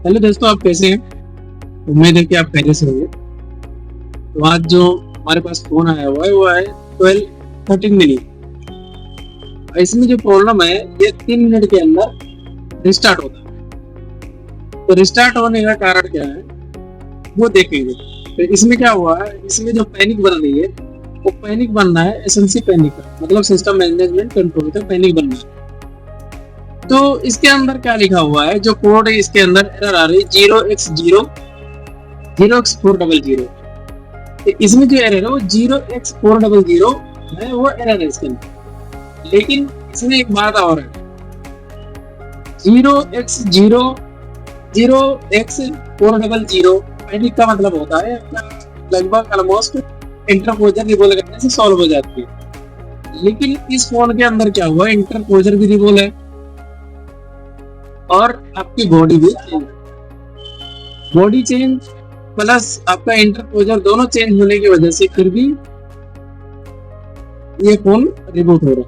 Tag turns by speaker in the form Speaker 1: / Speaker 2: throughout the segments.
Speaker 1: Hello दोस्तों, आप कैसे हैं? उम्मीद है कि आप पहले से होंगे। तो आज जो हमारे पास फोन आया हुआ है वो है 12 13 मिनी। इसमें जो प्रॉब्लम है ये 3 मिनट के अंदर रिस्टार्ट होता है। तो रिस्टार्ट होने का कारण क्या है वो देखेंगे। तो इसमें क्या हुआ है, इसमें जो पैनिक बन रही है वो पैनिक बनना है एसएनसी पैनिक का, मतलब सिस्टम मैनेजमेंट कंट्रोल का पैनिक बनना है। तो इसके अंदर क्या लिखा हुआ है, जो कोड है इसके अंदर एरर आ रही है 0x0 तो इसमें जो एरर है वो 0x400 है, वो एरर है इसके अंदर। लेकिन इसमें एक बात और है, 0x400 पैनिक का मतलब होता है लगभग ऑलमोस्ट इंटरपोजर रिवोल करने से सॉल्व हो जाती है। लेकिन इस फोन के अंदर क्या हुआ, इंटरपोजर भी रिवोल है और आपकी बॉडी चेंज प्लस आपका इंटरपोजर दोनों चेंज होने की वजह से फिर भी ये फोन रिबूट हो रहा है।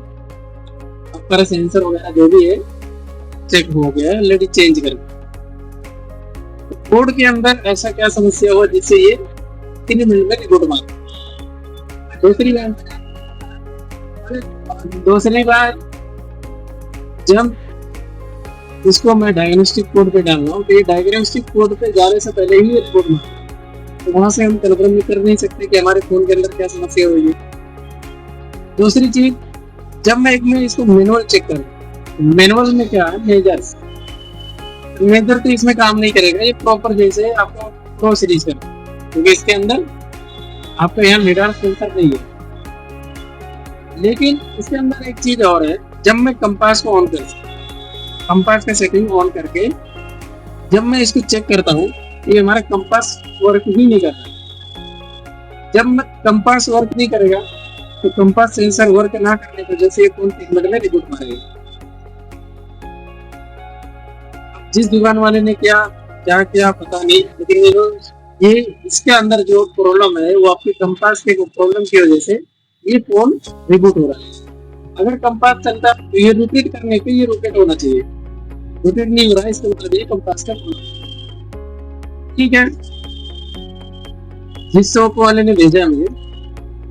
Speaker 1: आपका सेंसर वगैरह जो भी है चेक हो गया है ऑलरेडी चेंज करके। कोड के अंदर ऐसा क्या समस्या हुआ जिससे ये 3 मिनट में रिबूट मार। दूसरी बात जब इसको मैं डायग्नोस्टिक कोड पे डाल रहा हूँ तो ये डायग्नोस्टिक कोड पे जाने से पहले ही रिपोर्ट मार, तो वहां से हम कन्फर्म नहीं कर नहीं सकते कि हमारे फोन के अंदर क्या समस्या हुई है। दूसरी चीज, जब मैं इसको मैनुअल चेक करूँ, मैनुअल में क्या है मेजर तो इसमें काम नहीं करेगा, ये प्रॉपर जैसे आपको प्रो सीरीज का, क्योंकि इसके अंदर आपका यहाँ लिडार सेंसर नहीं है। लेकिन इसके अंदर एक चीज और है, जब मैं कंपास को ऑन कर कंपास का सेटिंग ऑन करके जब मैं इसको चेक करता हूँ ये हमारा कंपास वर्क ही नहीं कर रहा। जब मैं कंपास वर्क नहीं करेगा तो कंपास सेंसर वर्क ना करने की वजह से ये फोन 3 मिनट में रिबूट मारेगा। जिस दुकान वाले ने क्या पता नहीं, लेकिन ये इसके अंदर जो प्रॉब्लम है वो आपकी कंपास के प्रॉब्लम की वजह से ये फोन रिबूट हो रहा है। अगर कंपास चलता तो ये रोटेट करने पे ये रोटेट होना चाहिए, रोटेट नहीं हो रहा है, इसका मतलब ये कंपास का ठीक है। जिस शॉप वाले ने भेजा मुझे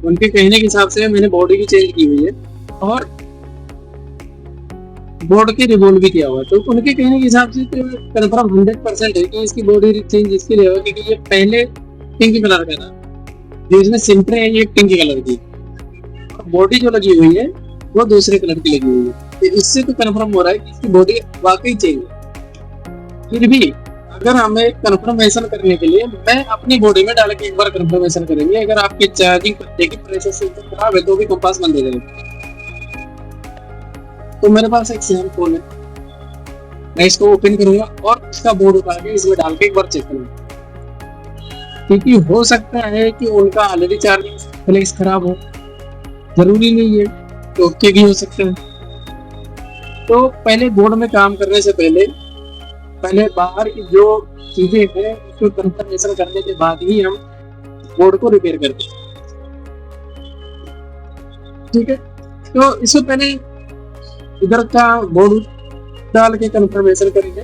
Speaker 1: उनके कहने के हिसाब से मैंने बॉडी भी चेंज की हुई है और बोर्ड की रिवोल्व भी किया हुआ है। तो उनके कहने के हिसाब से तो कंफर्म 100% है कि इसकी बॉडी चेंज इसके लिए होगा क्योंकि ये पहले पिंक कलर का था, जो इसमें सिंपल है ये पिंक कलर की, बॉडी जो लगी हुई है वो दूसरे कलर की लगी हुई है। तो इससे तो कंफर्म हो रहा है कि इसकी बॉडी वाकई चेंज है। फिर भी अगर हमें कंफर्मेशन करने के लिए मैं अपनी बॉडी में डाल के एक बार कंफर्मेशन करेंगे, अगर आपके चार्जिंग पत्ते की प्रेशर सेंसर खराब है तो भी कंपास बंद हो जाएगा। तो मेरे पास एक सैम फोन है, मैं इसको ओपन करूंगा और इसका बोर्ड उतार के इसमें डाल के एक बार चेक करूंगा, क्योंकि हो सकता है कि उनका ऑलरेडी चार्जिंग फ्लैश खराब हो, जरूरी नहीं है तो ओके भी हो सकते हैं। तो पहले बोर्ड में काम करने से पहले बाहर की जो चीजें हैं उसको कंफर्मेशन करने के बाद ही हम बोर्ड को रिपेयर करते हैं, ठीक है। तो इससे पहले इधर का बोर्ड डाल के कंफर्मेशन करेंगे,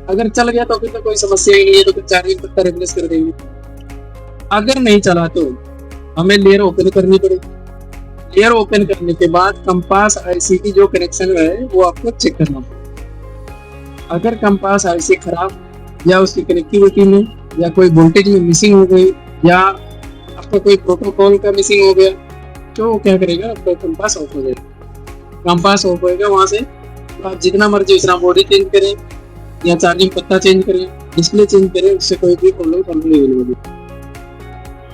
Speaker 1: अगर चल गया तो फिर तो कोई समस्या ही नहीं है, तो फिर चार्जिंग पत्ता रिप्लेस कर देंगे। अगर नहीं चला तो हमें लेयर ओपन करनी पड़ेगी। लेयर ओपन करने के बाद कंपास आईसी की जो कनेक्शन है वो आपको चेक करना पड़ेगा। अगर कंपास आईसी खराब या उसकी कनेक्टिविटी में या कोई वोल्टेज में मिसिंग हो गई या आपका कोई प्रोटोकॉल का मिसिंग हो गया तो क्या करेगा, आपका कंपास ऑफ हो जाएगा। कंपास ऑफ होएगा, वहां से आप जितना मर्जी उतना बॉडी चेंज करें या चार्जिंग पत्ता चेंज करें, डिस्प्ले चेंज करें, उससे कोई भी प्रॉब्लम सॉल्व नहीं होगी।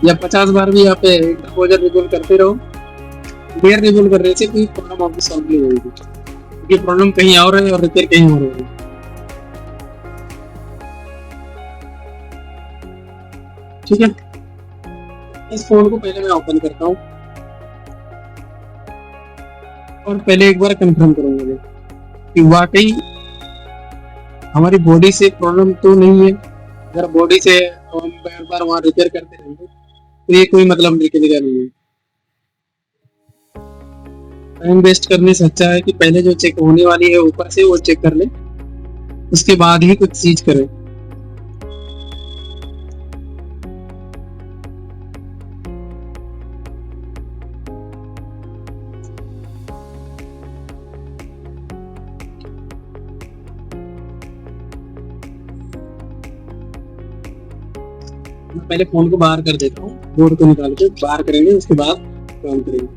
Speaker 1: या 50 बार भी आप इंटरपोजर रिवोल्व करते रहो, लेयर रिवोल्व कर रहे थे कोई प्रॉब्लम आपको सॉल्व नहीं होगी, क्योंकि प्रॉब्लम कहीं और है और रिपेयर कहीं और है। ठीक है, इस फोन को पहले मैं ओपन करता हूँ और पहले एक बार कंफर्म करूंगा कि वाकई हमारी बॉडी से प्रॉब्लम तो नहीं है। अगर बॉडी से हम बार बार वहां रिपेयर करते रहेंगे तो ये कोई मतलब निकलेगा नहीं है। टाइम वेस्ट करने से अच्छा है कि पहले जो चेक होने वाली है ऊपर से वो चेक कर ले, उसके बाद ही कुछ चीज करें। मैं पहले फोन को बाहर कर देता हूँ, बोर्ड को निकाल के बाहर करेंगे, उसके बाद काम करेंगे।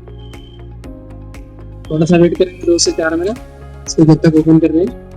Speaker 1: थोड़ा सा वेट करेंगे 2 से 4 मिनट, इसको जब तक ओपन कर रहे हैं।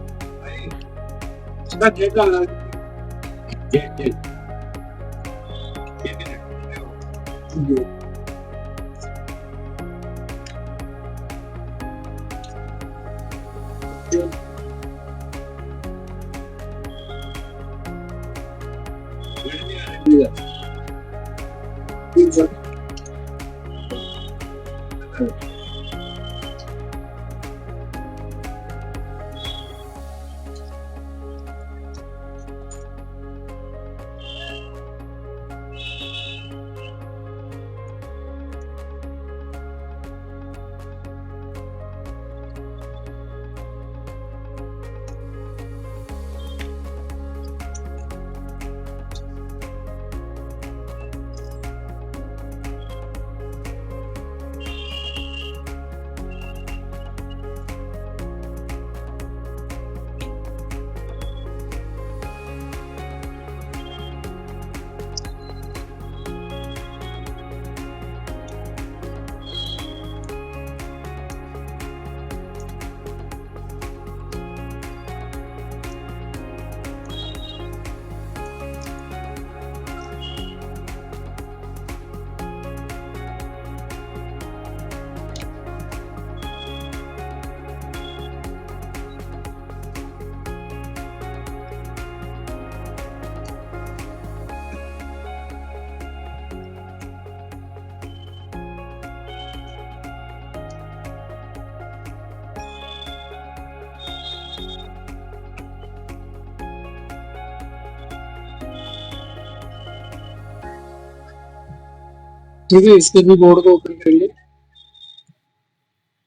Speaker 1: ठीक है, इसके भी बोर्ड को ओपन करेंगे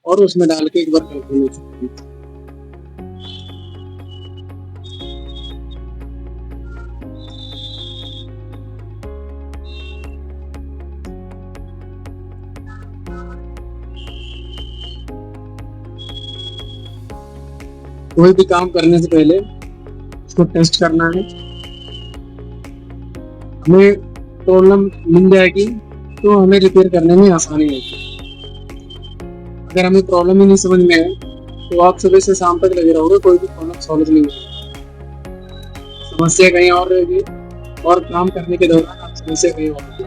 Speaker 1: और उसमें डाल के एक बार कैलकुलेट करेंगे। कोई भी काम करने से पहले इसको टेस्ट करना है। हमें प्रॉब्लम मिल जाएगी तो हमें रिपेयर करने में आसानी होगी। अगर हमें प्रॉब्लम ही नहीं समझ में आए तो आप सुबह से शाम तक लगे रहोगे, कोई भी प्रॉब्लम सॉल्व नहीं होगी, समस्या कहीं और रहेगी और काम करने के दौरान आप समस्या कहीं और रहेगी।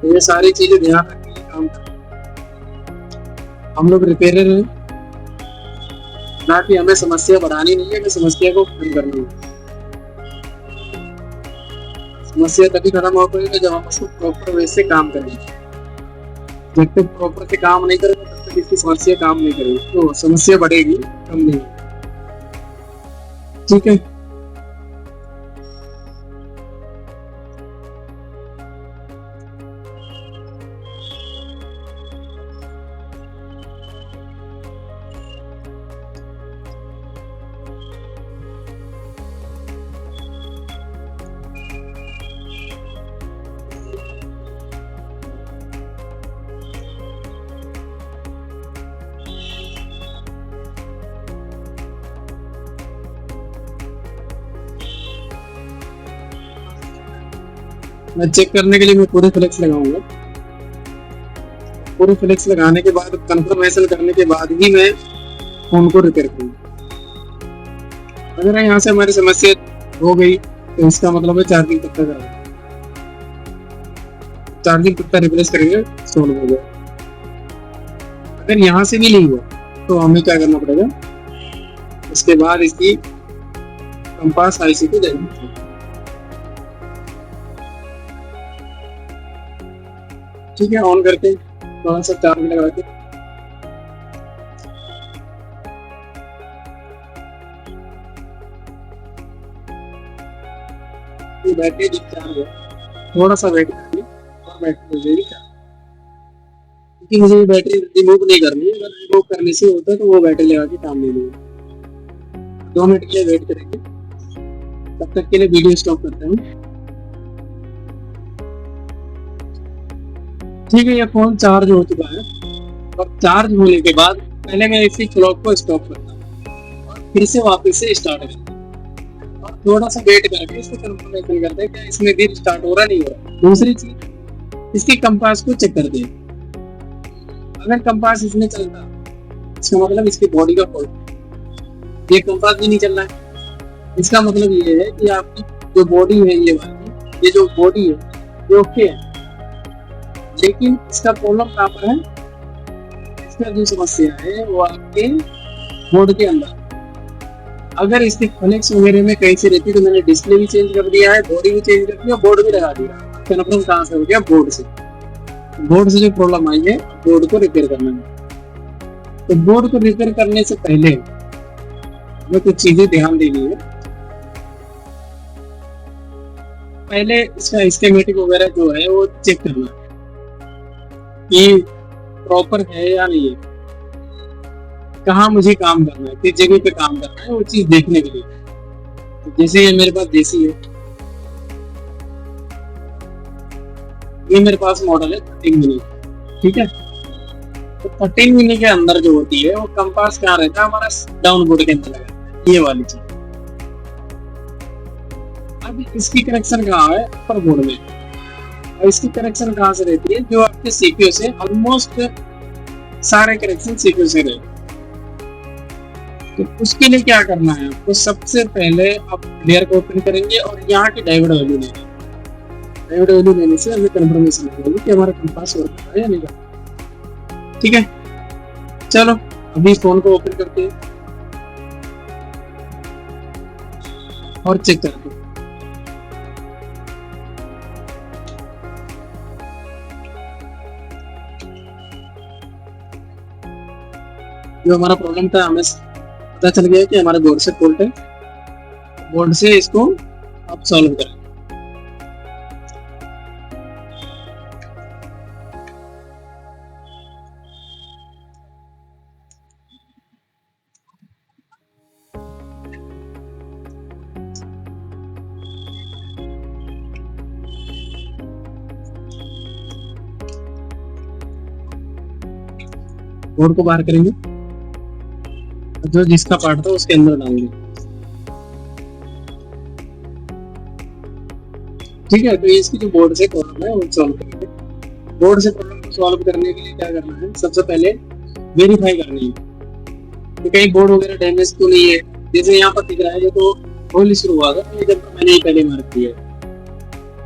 Speaker 1: तो ये सारी चीजें ध्यान रखने के काम करना। हम लोग रिपेयरर हैं, ना कि हमें समस्या बढ़ानी नहीं है, हमें समस्या को खत्म करनी है। समस्या तभी खत्म हो पाएगी जब हम उसको प्रॉपर वे से काम करेंगे। जब तक प्रॉपर से काम नहीं करेंगे तब तक इसकी समस्या काम नहीं करेगी, तो समस्या बढ़ेगी, कम नहीं। ठीक है, मैं चेक करने के लिए मैं पूरे फ्लेक्स लगाऊंगा। पूरे फ्लेक्स लगाने के बाद कंफर्मेशन करने के बाद ही मैं फोन को रिपेयर करूंगा। अगर यहाँ से हमारी समस्या हो गई तो इसका मतलब है चार्जिंग पत्ता करेंगे, चार्जिंग पत्ता रिप्लेस करेंगे, सोल्व हो गया। अगर यहाँ से भी नहीं हुआ तो हमें क्या करना पड़ेगा, उसके बाद इसकी कंपास आईसी को देना। ठीक है, ऑन करके थोड़ा सा चार्ज लगा के ये बैटरी डिस्चार्ज है, थोड़ा सा वेट करेंगे और बैटरी हो जाएगी चार्ज। क्योंकि मुझे ये बैटरी रिमूव नहीं करनी है, अगर रिमूव करने से होता है तो वो बैटरी लगा के काम नहीं लेगा। 2 मिनट के लिए वेट करेंगे, तब तक के लिए वीडियो स्टॉप करते हैं। ठीक है, ये फोन चार्ज हो चुका है और चार्ज होने के बाद पहले मैं इसी क्लॉक को स्टॉप करता हूँ और फिर से वापस से स्टार्ट करता हूँ और थोड़ा सा वेट करके इसको कंफर्मेशन करते हैं कि इसमें भी स्टार्ट हो रहा नहीं हो रहा। दूसरी चीज, इसकी कंपास को चेक करते हैं। अगर कंपास इसमें चलता, इसका मतलब इसकी बॉडी का फॉल्ट। ये कंपास भी नहीं चल रहा है, इसका मतलब ये है कि आपकी जो बॉडी है, ये वाली, ये जो बॉडी है ये ओके है, लेकिन इसका प्रॉब्लम कहाँ पर है? इसका जो समस्या है वो आपके बोर्ड के अंदर। अगर इसके फ्लेक्स वगैरह में कहीं से रहती तो मैंने डिस्प्ले भी चेंज कर दिया है, बॉडी भी चेंज कर दिया, बोर्ड भी लगा दिया। कन्फर्म कहाँ से हो गया? बोर्ड से। बोर्ड से जो प्रॉब्लम आई है, बोर्ड को रिपेयर करना है। तो बोर्ड को रिपेयर करने से पहले हमें कुछ चीजें ध्यान देनी है। पहले इसका स्कीमेटिक वगैरह जो है वो चेक करना है कि प्रॉपर है या नहीं है, कहाँ मुझे काम करना है, किस जगह पे काम करना है, वो चीज देखने के लिए। तो जैसे ये मेरे पास देसी है, ये मेरे पास मॉडल है 13 मिनी, ठीक है। तो 13 मिनी के अंदर जो होती है वो कंपास कहाँ रहता है? हमारा डाउन बोर्ड के अंदर लगा है, ये वाली चीज। अब इसकी कनेक्शन कहाँ है? अपर बोर्ड में। और इसकी कनेक्शन कहाँ से रहती है? जो आपके सीपीयू से ऑलमोस्ट सारे कनेक्शन सीपीयू से रहते हैं। तो उसके लिए क्या करना है आपको? सबसे पहले आप लेयर को ओपन करेंगे और यहाँ की डायोड वैल्यू लेंगे। डायोड वैल्यू लेने से हमें कंफर्मेशन मिलेगी कि हमारा कंपास वर्क कर रहा है या नहीं। ठीक है, चलो अभी फोन को ओपन करते हैं और चेक करते हैं। जो हमारा प्रॉब्लम था, हमें पता चल गया कि हमारे बोर्ड से फॉल्ट है। बोर्ड से इसको आप सॉल्व करें। बोर्ड को बाहर करेंगे, जो जिसका पार्ट था उसके अंदर डालेंगे। ठीक है, तो इसकी जो बोर्ड से प्रॉब्लम है वो सॉल्व करेंगे। बोर्ड से प्रॉब्लम को सॉल्व करने के लिए क्या करना है? सबसे पहले वेरीफाई करनी है कि कहीं बोर्ड वगैरह डैमेज तो नहीं है। जैसे यहाँ पर दिख रहा है, ये तो होल शुरू हुआ था, ये जब मैंने पहले मार्क किया है,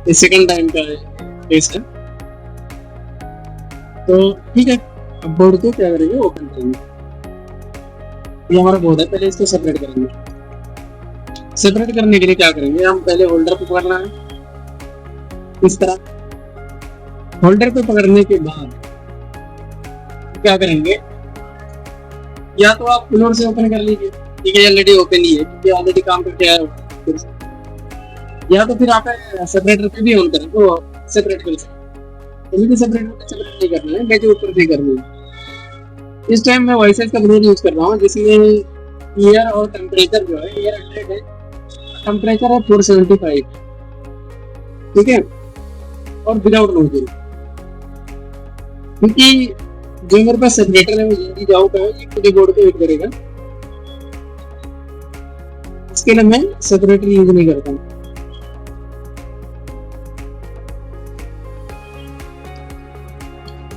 Speaker 1: ये सेकंड टाइम का टेस्ट है। तो ठीक है, अब बोर्ड को क्या करेंगे? ओपन करेंगे। ये हमारा बोर्ड है, पहले इसको सेपरेट करेंगे। सेपरेट करने के लिए क्या करेंगे? हम पहले होल्डर पे पकड़ना है, इस तरह। होल्डर पे पकड़ने के बाद क्या करेंगे? या तो आप फ्लोर से ओपन कर लीजिए, ठीक है, ऑलरेडी ओपन ही है क्योंकि ऑलरेडी काम करके आया होगा। या तो फिर आप सेपरेटर पे भी ऑन करें तो सेपरेट कर सकते हैं। मुझे सेपरेट नहीं करना है, मैं ऊपर से करनी है। इस टाइम मैं वॉइसेस का ब्लूटूथ यूज कर रहा हूँ, जिसमें एयर और टेम्परेचर जो है, एयर 100 है, टेम्परेचर है 475, ठीक है, और विदाउट नोजल। क्योंकि जो मेरे पास सेपरेटर है वो जल्दी जाओ का है, ये खुद बोर्ड को हिट करेगा, इसके लिए मैं सेपरेटर यूज नहीं करता हूँ।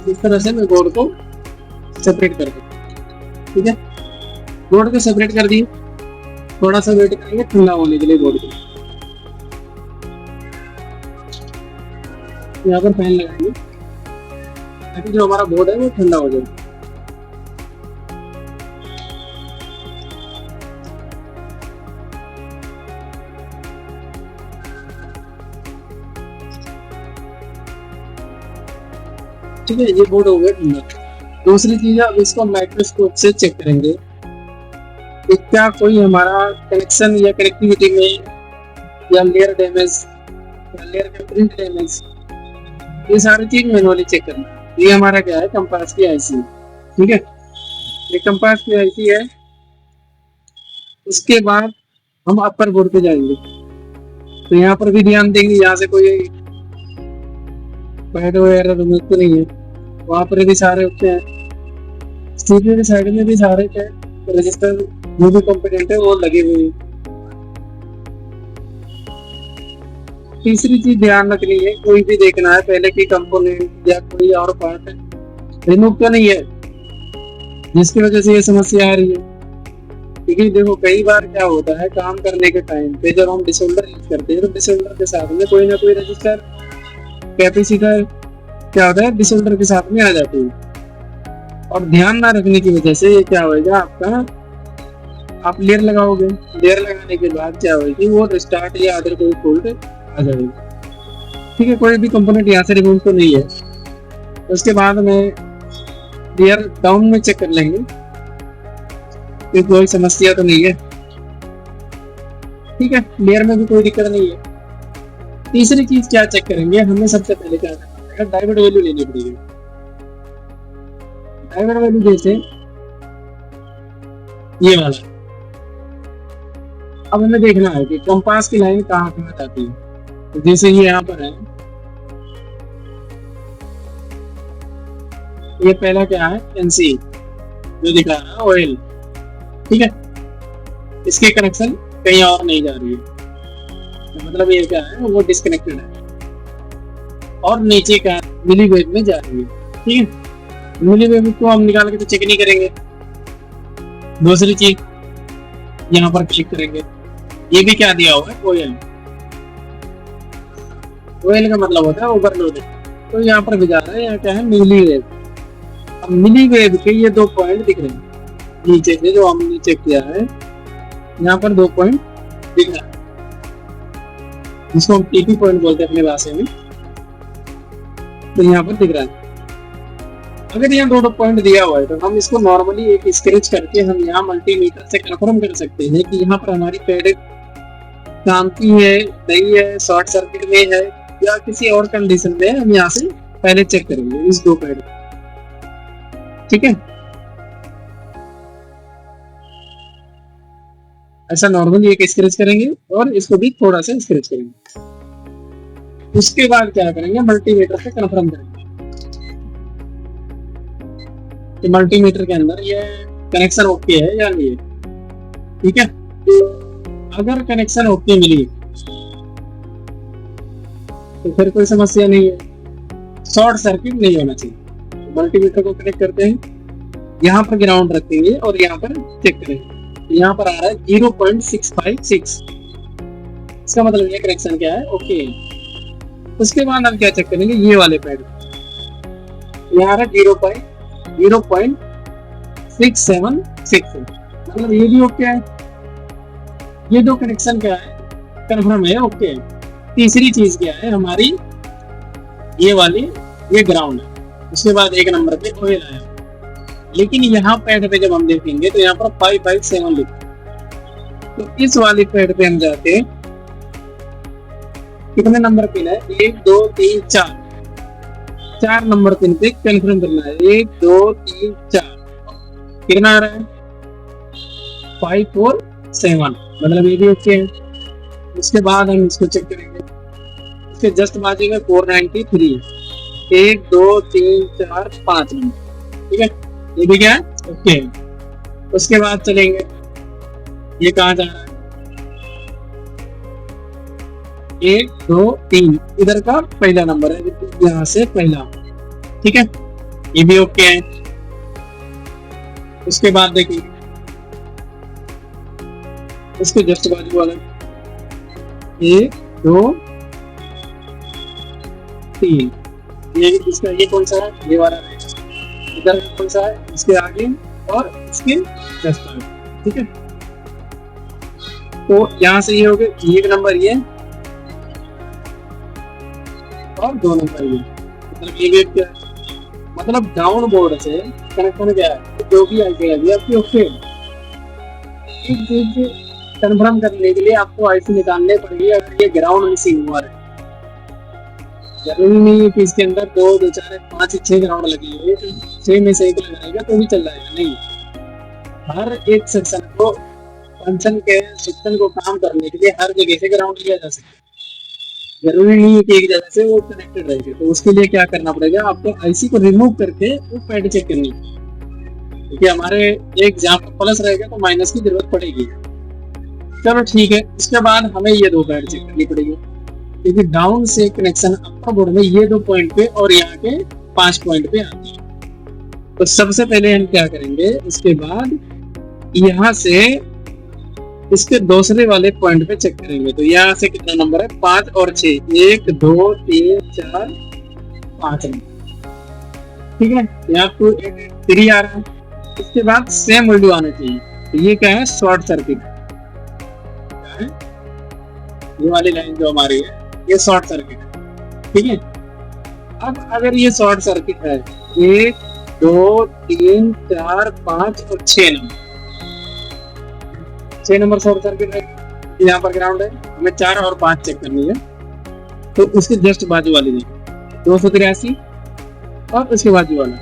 Speaker 1: इस तरह से मैं बोर्ड को सेपरेट कर दूं। ठीक है, बोर्ड को सेपरेट कर दिए, थोड़ा सा वेट करेंगे ठंडा होने के लिए बोर्ड को। यहाँ पर फैन लगाएंगे ताकि जो हमारा बोर्ड है वो ठंडा हो जाए। ठीक है, ये बोर्ड हो गया ठंडा। दूसरी चीज है, अब इसको माइक्रोस्कोप से चेक करेंगे कि क्या कोई हमारा कनेक्शन या कनेक्टिविटी में या लेयर डैमेज या लेयर का प्रिंट डैमेज, ये सारी चीज मैनुअली चेक करना। ये हमारा क्या है? कंपास की आईसी। ठीक है, ये कंपास की आईसी है, उसके बाद हम अपर बोर्ड पे जाएंगे, तो यहाँ पर भी ध्यान देंगे, यहाँ से कोई पैड वगैरह रिमूव तो नहीं है, वहाँ पर भी सारे होते हैं। सीपीयू के साइड में भी सारे रजिस्टर जो भी कंपोनेंट है वो लगे हुए हैं। तीसरी चीज ध्यान रखनी है, कोई भी देखना है पहले की कंपोनेंट या कोई और पार्ट रिमूव तो नहीं है, जिसकी वजह से ये समस्या आ रही है। क्योंकि देखो कई बार क्या होता है, काम करने के टाइम पे जब हम डिसोल्डर यूज करते हैं तो डिसोल्डर के साथ में कोई ना कोई रजिस्टर कैपेसिटर क्या होता है डिसोल्डर के साथ में आ जाती है, और ध्यान ना रखने की वजह से ये क्या होगा, आपका आप लेयर लगाओगे, लेयर लगाने के बाद क्या होगी, वो रिस्टार्ट या अदर कोई फॉल्ट आ जाएगी। ठीक है, कोई भी कंपोनेंट यहाँ से रिमूव तो नहीं है। उसके बाद में लेयर डाउन में चेक कर लेंगे कि कोई समस्या तो नहीं है। ठीक है, लेयर में भी कोई दिक्कत नहीं है। तीसरी चीज क्या चेक करेंगे, हमें सबसे पहले क्या करना है, डायोड वैल्यू लेनी पड़ेगी। डायोड वैल्यू जैसे ये वाला, अब हमें देखना है कि कंपास की लाइन कहाँ कहाँ जाती है। तो जैसे ये यहाँ पर है, ये पहला क्या है एनसी जो दिखा रहा है ऑयल। ठीक है, इसके कनेक्शन कहीं और नहीं जा रही है, तो मतलब ये क्या है वो डिस्कनेक्टेड है, और नीचे का मिलीवेव में जा रही है। ठीक है, मिलीवेव को हम निकाल के तो चेक नहीं करेंगे। दूसरी चीज यहाँ पर क्लिक करेंगे, ये भी क्या दिया हुआ है ऑयल। ऑयल का मतलब होता है ओवरलोड, तो यहाँ पर भी जा रहा है, यहाँ क्या है मिलीवेव। अब मिलीवेव के ये 2 पॉइंट दिख रहे हैं नीचे से, जो हमने चेक किया है यहाँ पर 2 पॉइंट दिख रहा है, जिसको हम टीपी पॉइंट बोलते हैं अपने भाषा में। तो यहाँ पर दिख रहा है, अगर यहाँ 2 पॉइंट दिया हुआ है तो हम इसको नॉर्मली एक स्क्रैच करके हम यहाँ मल्टीमीटर से कंफर्म कर सकते हैं कि यहाँ पर हमारी पैड काम की है नहीं है, शॉर्ट सर्किट में है या किसी और कंडीशन में। हम यहाँ से पहले चेक करेंगे इस 2 पैड। ठीक है, ऐसा नॉर्मली एक स्क्रैच करेंगे और इसको भी थोड़ा सा स्क्रैच करेंगे। उसके बाद क्या करेंगे, मल्टीमीटर से कंफर्म करेंगे कि मल्टीमीटर के अंदर ये कनेक्शन ओके है या नहीं है। ठीक है, अगर कनेक्शन ओके मिली तो फिर कोई समस्या नहीं है, शॉर्ट सर्किट नहीं होना चाहिए। मल्टीमीटर को कनेक्ट करते हैं, यहाँ पर ग्राउंड रखेंगे और यहाँ पर चेक करेंगे, यहाँ पर आ रहा है 0.656, इसका मतलब ये कनेक्शन क्या है ओके। उसके बाद हम क्या चेक करेंगे, ये वाले पैड यहाँ आ रहा है 0.676, मतलब ये भी ओके है। ये 2 कनेक्शन क्या है कन्फर्म है ओके। तीसरी चीज क्या है हमारी, ये वाली ये ग्राउंड है। उसके बाद 1 नंबर पे ऑयल आया, लेकिन यहाँ पैड पे जब हम देखेंगे तो यहाँ पर 557 लिखा, तो इस वाली पैड पे हम जाते हैं, कितने नंबर पिन है 1 2 3 4 नंबर पिन पे कंफर्म करना है। 1 2 3 4 कितना आ रहा है 547, मतलब ये भी ओके है। उसके बाद हम इसको चेक करेंगे, इसके जस्ट बाजू में 493 1 2 3 4 5 नंबर। ठीक है, ये भी क्या है ओके। उसके बाद चलेंगे, ये कहाँ जा रहा है 1 2 3, इधर का पहला नंबर है, यहाँ से पहला। ठीक है, ये भी ओके है। उसके बाद देखिए इसके जस्ट बाजू वाला 1 2 3, ये इसका ये कौन सा है, ये वाला है। इधर कौन सा है, इसके आगे और इसके जस्ट आगे। ठीक है, तो यहाँ से ये हो गए 1 नंबर ये और 2 नंबर ये, मतलब ये भी क्या है, मतलब डाउन बोर्ड से कनेक्शन क्या है, जो भी आईसी है आपकी ओके। एक चीज कंफर्म करने के लिए आपको आईसी निकालने पड़ेगी, अगर ये ग्राउंड मिसिंग हुआ है। जरूरी नहीं है कि इसके अंदर 2 2 4 5 6 ग्राउंड लगे हुए, 6 में से एक लगाएगा तो भी चल जाएगा, नहीं। हर एक सेक्शन को फंक्शन के सिस्टम को काम करने के लिए हर जगह से ग्राउंड लिया जा सकता है, जरूरी नहीं है कि एक जगह से वो कनेक्टेड रहेगी। तो उसके लिए क्या करना पड़ेगा, आपको आईसी को रिमूव करके वो पैड चेक करनी है, क्योंकि हमारे एक जहाँ पर प्लस रहेगा तो माइनस की जरूरत पड़ेगी। चलो ठीक है, इसके बाद हमें ये दो पैड चेक करनी पड़ेगी, क्योंकि डाउन से कनेक्शन अपर बोर्ड में ये 2 पॉइंट पे और यहाँ के 5 पॉइंट पे आती है। तो सबसे पहले हम क्या करेंगे, इसके बाद यहाँ से इसके दूसरे वाले पॉइंट पे चेक करेंगे। तो यहाँ से कितना नंबर है, 5 और 6, 1 2 3 4 5 नंबर, ठीक है। यहाँ 2 8 3 आ रहा है। इसके बाद सेम वैल्यू आना चाहिए। तो ये क्या है, शॉर्ट सर्किट है, ये वाली लाइन जो हमारी है ये शॉर्ट सर्किट है, ठीक है। अब अगर ये शॉर्ट सर्किट है, 1 2 3 4 5 और 6 नंबर, 6 नंबर शॉर्ट सर्किट है, यहाँ पर ग्राउंड है, हमें 4 और 5 चेक करनी है। तो उसके जस्ट बाजू वाली देखो 283 और उसके बाजू वाला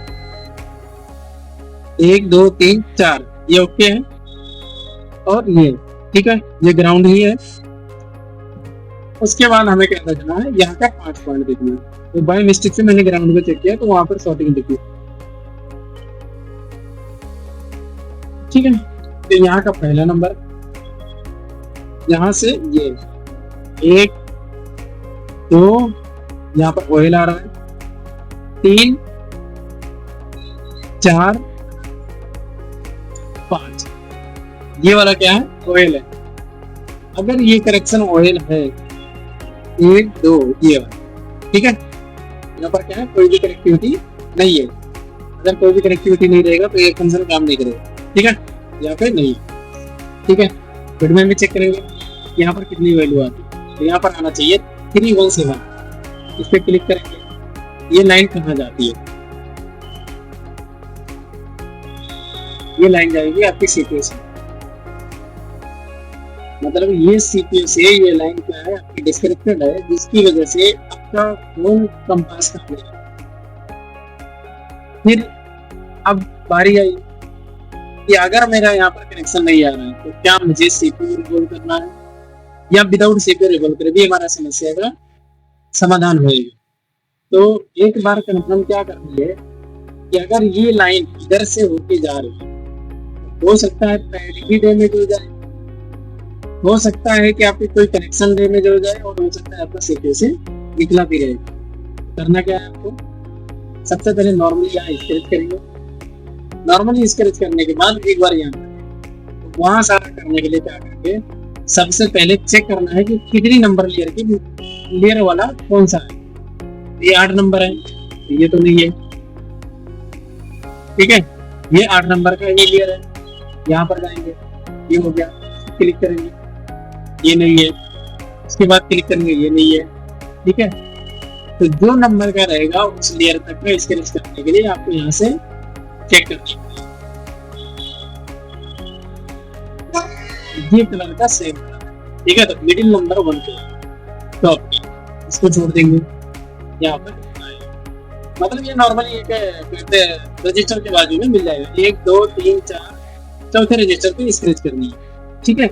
Speaker 1: 1 2 3 4, ये ओके है और ये ठीक है, ये ग्राउंड ही है। उसके बाद हमें क्या देखना है, यहाँ का 5 पॉइंट देखना है। तो बाय मिस्टेक से मैंने ग्राउंड में चेक किया तो वहां पर शॉर्टिंग दिखी, ठीक है। तो यहाँ का पहला नंबर, यहाँ से ये 1 2, यहाँ पर ऑयल आ रहा है, 3 4 5, ये वाला क्या है, ऑयल है। अगर ये करेक्शन ऑयल है 1 2, ये वाला, ठीक है। यहाँ पर क्या है, कोई भी कनेक्टिविटी नहीं है। अगर कोई भी कनेक्टिविटी नहीं रहेगा तो ये फंक्शन काम नहीं करेगा, ठीक है, या फिर नहीं, ठीक है। फिर में भी चेक करेंगे यहाँ पर कितनी वैल्यू आती है। तो यहाँ पर आना चाहिए 317, इस पर क्लिक करेंगे। ये लाइन कहाँ जाती है, ये लाइन जाएगी आपकी सीपीयू से, मतलब ये सीपीयू से ये लाइन क्या है, आपकी डिस्कनेक्टेड है, जिसकी वजह से आपका फोन कंपास कर लेगा। फिर अब बारी आई कि अगर मेरा यहाँ पर कनेक्शन नहीं आ रहा है तो क्या मुझे सीपीयू रिवॉल्व करना है या विदाउट सीपीयू रिवॉल्व करे भी हमारा समस्या का समाधान होएगा। तो एक बार कंफर्म क्या करनी है कि अगर ये लाइन इधर से होके जा रही है, हो सकता है पैड भी डैमेज हो जाए, हो सकता है कि आपकी कोई कनेक्शन डैमेज हो जाए, और हो सकता है आपका सीपीयू से निकला भी रहेगा। करना क्या है आपको, सबसे पहले नॉर्मली यहाँ स्क्रैच करेंगे। नॉर्मली स्क्रैच करने के बाद एक बार यहाँ तो वहां सारा करने के लिए क्या करेंगे, सबसे पहले चेक करना है कि कितनी नंबर लेयर की लेयर वाला कौन सा है। ये 8 नंबर है, ये तो नहीं है, ठीक है। ये 8 नंबर का ये लेयर है, यहाँ पर जाएंगे, ये हो गया, क्लिक करेंगे, ये नहीं है, उसके बाद क्लिक करेंगे, ये नहीं है, ठीक है। तो जो नंबर का रहेगा उस लेयर तक का स्क्रैच करने के लिए आपको यहाँ से चेक करना है। ये कलर का सेम, ठीक है। तो मिडिल नंबर 1 पे तो इसको छोड़ देंगे यहाँ पर, मतलब ये नॉर्मली एक रजिस्टर के बाजू में मिल जाएगा। 1 2 3 4 चौथे रजिस्टर पे स्क्रैच करनी है, ठीक है।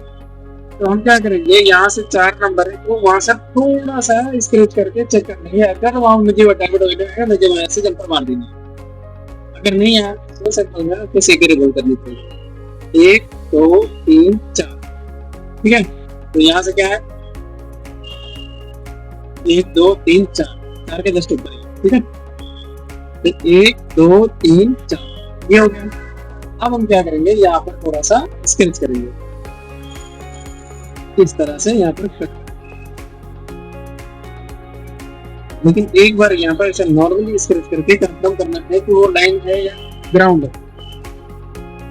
Speaker 1: तो हम क्या करेंगे, यहाँ से 4 नंबर है तो वहां से थोड़ा सा स्क्रैच करके चेक करना है। अगर वहां मुझे डैमेज हो गया मुझे वहां से जंपर मार देनी है, अगर नहीं आया तो सकता है तो सीपीयू रिवॉल्व करनी पड़ेगी। 1 2 3 4, ठीक है। तो यहाँ से क्या है, 1 2 3 4 के जस्ट ऊपर, ठीक है। तो 1 2 3 4 ये हो गया। अब हम क्या करेंगे, यहाँ पर थोड़ा सा स्क्रैच करेंगे, इस तरह से यहाँ पर कट। लेकिन एक बार यहाँ पर ऐसे नॉर्मली स्क्रैच करके कंफर्म करना है कि वो लाइन है या ग्राउंड है।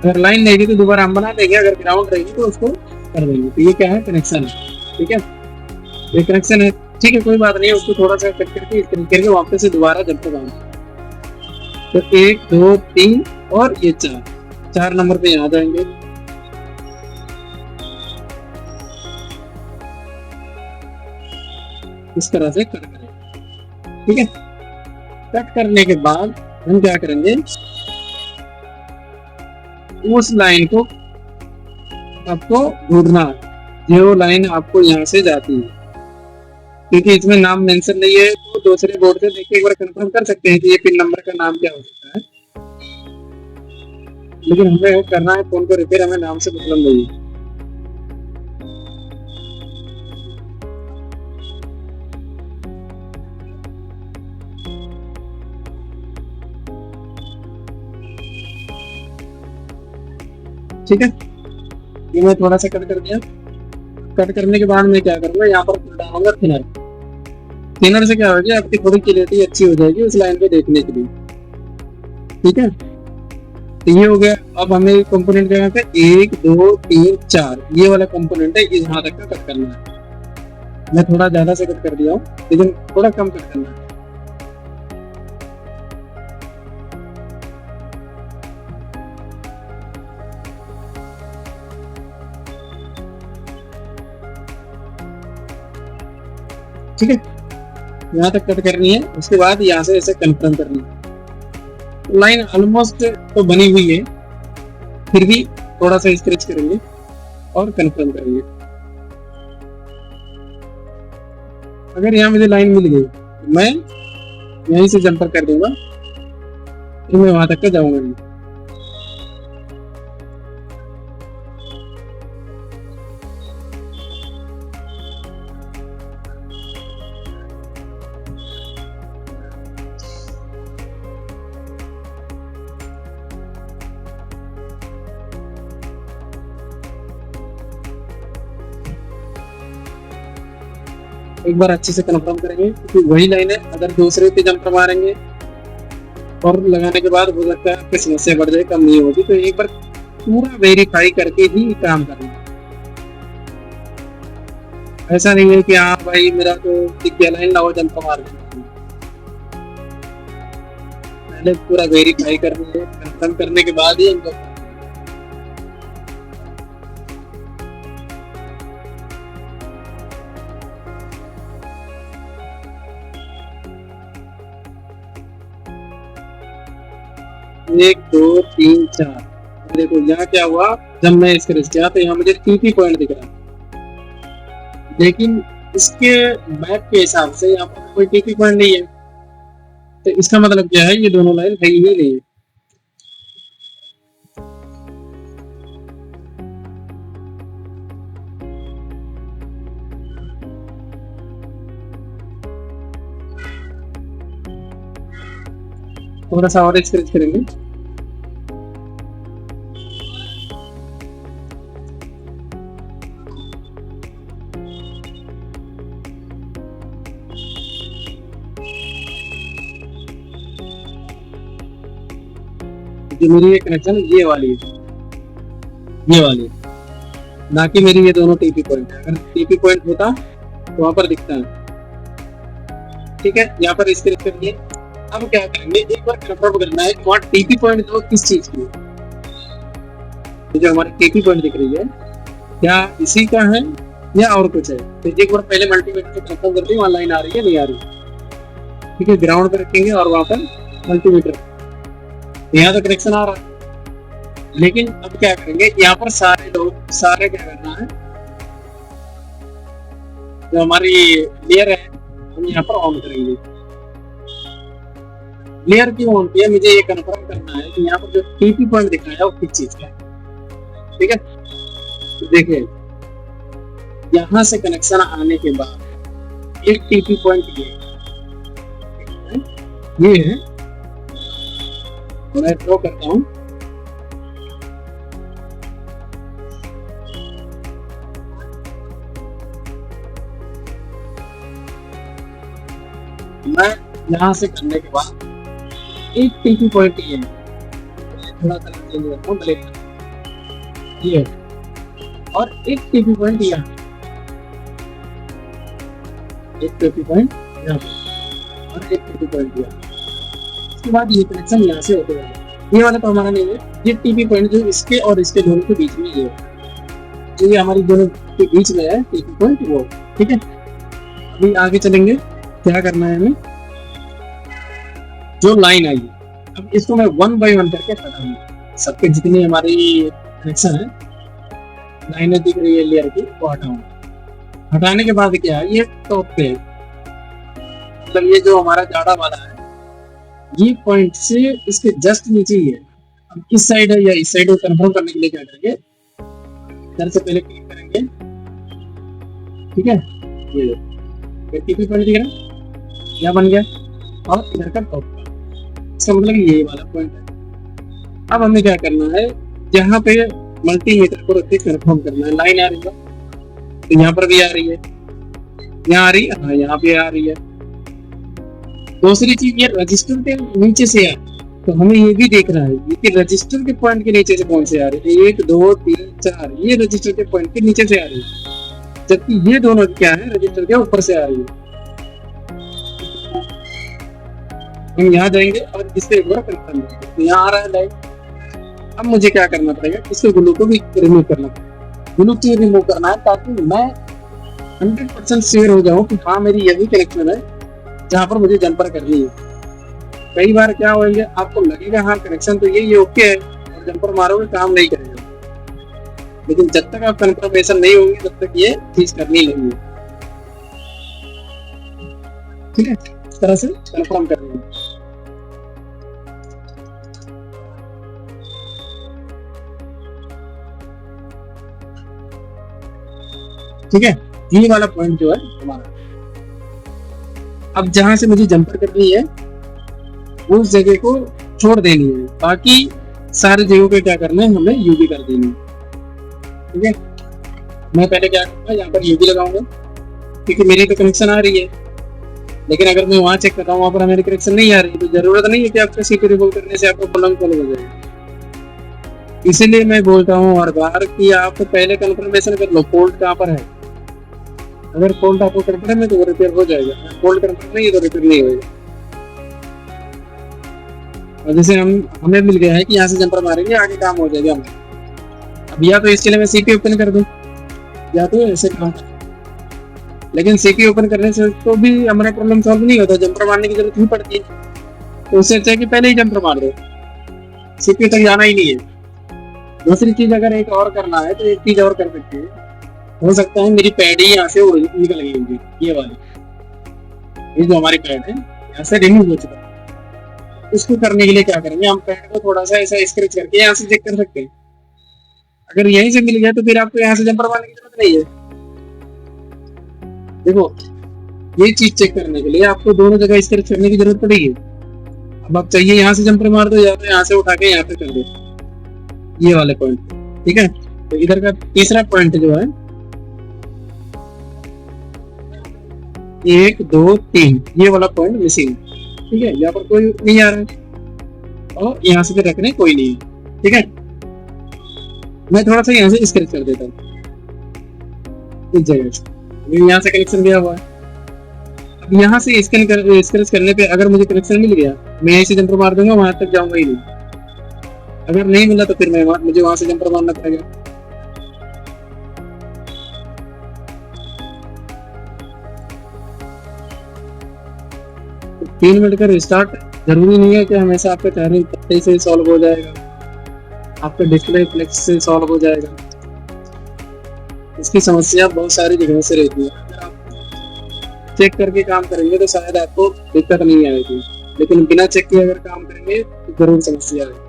Speaker 1: अगर लाइन रहेगी तो दोबारा हम बना देंगे, अगर ग्राउंड रहेगी तो उसको कर देंगे। तो ये क्या है, कनेक्शन है, ठीक है। ये कनेक्शन है, ठीक है, कोई बात नहीं है, उसको थोड़ा सा कट करके स्क्रैच करके वापस से दोबारा जब तक आना। तो 1 2 3 और ये 4 नंबर पे यहाँ जाएंगे। इस तरह से कट करेंगे, ठीक है। कट करने के बाद हम क्या करेंगे, उस लाइन को आपको ढूंढना है, जो लाइन आपको यहाँ से जाती है। क्योंकि इसमें नाम मेंशन नहीं है तो दूसरे बोर्ड से देख के एक बार कंफर्म कर सकते हैं कि ये पिन नंबर का नाम क्या हो सकता है। लेकिन हमें करना है फोन को रिपेयर, हमें नाम से मतलब नहीं है। ठीक है, ये मैं थोड़ा सा कट कर दिया। कट करने के बाद मैं क्या करूंगा, यहाँ पर डालूंगा थिनर। थिनर से क्या होगा, आपकी थोड़ी क्लियरिटी अच्छी हो जाएगी उस लाइन को देखने के लिए। ठीक है, तो ये हो गया। अब हमें कंपोनेंट क्या है, 1 2 3 4 ये वाला कंपोनेंट है, यहाँ तक का कट करना है। मैं थोड़ा ज्यादा से कट कर दिया हूँ, लेकिन थोड़ा कम कट करना है। ठीक है, यहाँ तक कट करनी है। उसके बाद यहाँ से ऐसे कंफर्म करनी है। लाइन ऑलमोस्ट तो बनी हुई है, फिर भी थोड़ा सा स्क्रैच करेंगे और कंफर्म करेंगे। अगर यहाँ मुझे लाइन मिल गई तो मैं यहीं से जंपर कर दूंगा, तो मैं वहां तक का जाऊंगा नहीं। एक बार अच्छे से कंफर्म करेंगे, क्योंकि वही लाइन है। अगर दूसरे पे जंपर मारेंगे और लगाने के बाद हो सकता है आपकी समस्या बढ़ जाए, कम नहीं होगी। तो एक बार पूरा वेरीफाई करके ही काम करना। ऐसा नहीं है कि हाँ भाई मेरा तो दिख गया लाइन, लाओ जंपर मार देना। पहले पूरा वेरीफाई करना है, कंफर्म करने के बाद ही हमको एक दो तीन चार। देखो यहाँ क्या हुआ, जब मैं स्क्रैच किया तो यहाँ मुझे टीपी पॉइंट दिख रहा है, लेकिन इसके मैप के हिसाब से यहाँ पर कोई टीपी पॉइंट नहीं है। तो इसका मतलब क्या है, ये दोनों लाइन है ही नहीं है। थोड़ा सा और स्क्रैच करेंगे। मेरी ये कनेक्शन ये वाली है, ये वाली, ना कि मेरी ये दोनों टीपी पॉइंट है। अगर टीपी पॉइंट होता तो वहां पर दिखता है। ठीक है, यहाँ पर स्क्रैच कर दिए। अब क्या करेंगे, एक बार कंफर्म करना है कि वहाँ टीपी पॉइंट जो किस चीज की है। जो हमारी टीपी पॉइंट दिख रही है, क्या इसी का है या और कुछ है। तो एक बार पहले मल्टीमीटर से कंफर्म करते हैं वहाँ लाइन आ रही है नहीं आ रही। ठीक है, ग्राउंड पर रखेंगे और वहां पर मल्टीमीटर, यहाँ तो कनेक्शन आ रहा है। लेकिन अब क्या करेंगे, यहाँ पर सारे लोग सारे क्या करना है, जो हमारी लेयर है हम यहाँ पर ऑन करेंगे। लेयर क्यों ऑन किया, मुझे ये कंफर्म करना है कि यहाँ पर जो टीपी पॉइंट दिख रहा है वो किस चीज का है। ठीक है, तो देखिए यहाँ से कनेक्शन आने के बाद एक टीपी पॉइंट ये है, मैं ड्रॉ करता हूं। मैं यहां से करने के बाद एक टीपी पॉइंट ये है, थोड़ा सा चेंज करता हूं ब्लैक ये, और एक टीपी पॉइंट यहाँ, एक टीपी पॉइंट यहाँ और एक टीपी पॉइंट यहाँ। उसके बाद ये कनेक्शन यहाँ से होते हैं। ये वाला तो हमारा नहीं है, ये टीपी पॉइंट जो इसके और इसके दोनों के बीच में ये है, जो ये हमारी दोनों के बीच में है टीपी पॉइंट वो। ठीक है, अभी आगे चलेंगे। क्या करना है हमें, जो लाइन आई अब इसको मैं 1 बाय 1 करके हटाऊंगा। सबके जितने हमारी कनेक्शन है लाइनें दिख रही है लेयर की, वो हटाऊंगा। हटाने के बाद क्या है, ये टॉप पे है, मतलब ये जो हमारा जाड़ा वाला है, ये पॉइंट से इसके जस्ट नीचे ही है। अब किस साइड है या इस साइड को कंफर्म करने के लिए क्या करेंगे, इधर से पहले क्लिक करेंगे, ठीक है, ये टीपी पॉइंट दिख रहा है, क्या बन गया, और इधर का टॉप, इसका मतलब ये वाला पॉइंट है। अब हमें क्या करना है, जहाँ पे मल्टीमीटर को रख के कंफर्म करना है, लाइन आ रही है तो यहाँ पर भी आ रही है, यहाँ आ रही है, हाँ यहाँ पे आ रही है। दूसरी चीज, ये रजिस्टर के नीचे से आ, तो हमें ये भी देखना है कि रजिस्टर के पॉइंट के नीचे से कौन से आ रहे हैं, 1 2 3 4, ये रजिस्टर के पॉइंट के नीचे से आ रही है, जबकि ये दोनों क्या है, रजिस्टर के ऊपर से आ रही है। हम यहाँ जाएंगे और इससे एक बार कंफर्म करेंगे, यहाँ आ रहा है लाइन। अब मुझे क्या करना पड़ेगा, इसके ग्लू को भी रिमूव करना पड़ेगा, ग्लू को रिमूव करना है ताकि मैं 100% श्योर हो जाऊं कि हाँ मेरी यही कनेक्शन है जहां पर मुझे जंपर करनी है। कई बार क्या होंगे, आपको लगेगा हाँ कनेक्शन तो ये ओके है, और जंपर मारोगे काम नहीं करेगा, लेकिन जब तक आप कंफर्मेशन नहीं होंगे तब तक ये चीज करनी नहीं है, ठीक है, इस तरह से कंफर्म करनी है। ठीक है, ये वाला पॉइंट जो है हमारा। अब जहां से मुझे जंपर करनी है उस जगह को छोड़ देनी है, बाकी सारे जगहों पे क्या करना है, हमें यूवी कर देनी है, ठीक है। मैं पहले क्या करूंगा, यहाँ पर यूवी लगाऊंगा क्योंकि मेरी तो कनेक्शन आ रही है, लेकिन अगर मैं वहां चेक कर रहा हूँ, वहां पर मेरी कनेक्शन नहीं आ रही, तो जरूरत नहीं है कि आपको सीपी रिमूव करने से आपको प्रॉब्लम सॉल्व हो जाएगा। इसीलिए मैं बोलता हूँ हर बार कि आप पहले कंफर्मेशन कर लो फॉल्ट कहाँ पर है। अगर फॉल्ट आपको कंफर्म है तो वो रिपेयर हो जाएगा, फॉल्ट कंफर्म नहीं है तो रिपेयर नहीं होगा। और जैसे हमें मिल गया है कि यहाँ से जंपर मारेंगे आगे काम हो जाएगा हमें। अब या तो इसके लिए मैं सीपी ओपन कर दूं या तो ऐसे काम, लेकिन सीपी ओपन करने से तो भी हमारा प्रॉब्लम सॉल्व नहीं होता, जंपर मारने की जरूरत नहीं पड़ती, तो उससे अच्छा है कि पहले ही जंपर मार दो, सीपी तक जाना ही नहीं है। दूसरी चीज अगर एक और करना है तो एक चीज और कर सकते हैं, हो सकता है मेरी पैड ही यहाँ से निकल गई होगी, ये वाली, ये जो हमारी पैड है यहाँ से रिमूव हो चुका है। उसको करने के लिए क्या करेंगे, हम पैड को थोड़ा सा ऐसा स्क्रैच करके यहाँ से चेक कर सकते हैं। अगर यहीं से मिल गया तो फिर आपको यहाँ से जंपर मारने की जरूरत नहीं है। देखो, ये चीज चेक करने के लिए आपको दोनों जगह स्क्रैच करने की जरूरत पड़ेगी। अब आप चाहिए यहाँ से जंपर मार दो या तो यहाँ से उठा के यहाँ पे कर दो, ये वाले पॉइंट, ठीक है। तो इधर का तीसरा पॉइंट जो है 1 2 3, ये वाला पॉइंट मिसिंग, ठीक है, यहाँ पर कोई नहीं आ रहा है और यहाँ से फिर रखने कोई नहीं है, ठीक है। मैं थोड़ा सा यहाँ से स्क्रैच कर देता हूँ इस जगह से, यहाँ से कनेक्शन गया हुआ है। अब यहाँ से स्क्रैच करने पे अगर मुझे कनेक्शन मिल गया, मैं यहीं से जंपर मार दूंगा, वहां तक जाऊंगा ही नहीं। अगर नहीं मिला तो फिर मुझे वहां से जंपर मारना पड़ेगा। 3 मिनट का रिस्टार्ट जरूरी नहीं है कि हमेशा आपका चार्जिंग पत्ते से सॉल्व हो जाएगा, आपका डिस्प्ले फ्लेक्स से सॉल्व हो जाएगा। इसकी समस्या बहुत सारी जगहों से रहती है। अगर आप चेक करके काम करेंगे तो शायद आपको दिक्कत नहीं आएगी, लेकिन बिना चेक किए अगर काम करेंगे तो जरूर समस्या आएगी।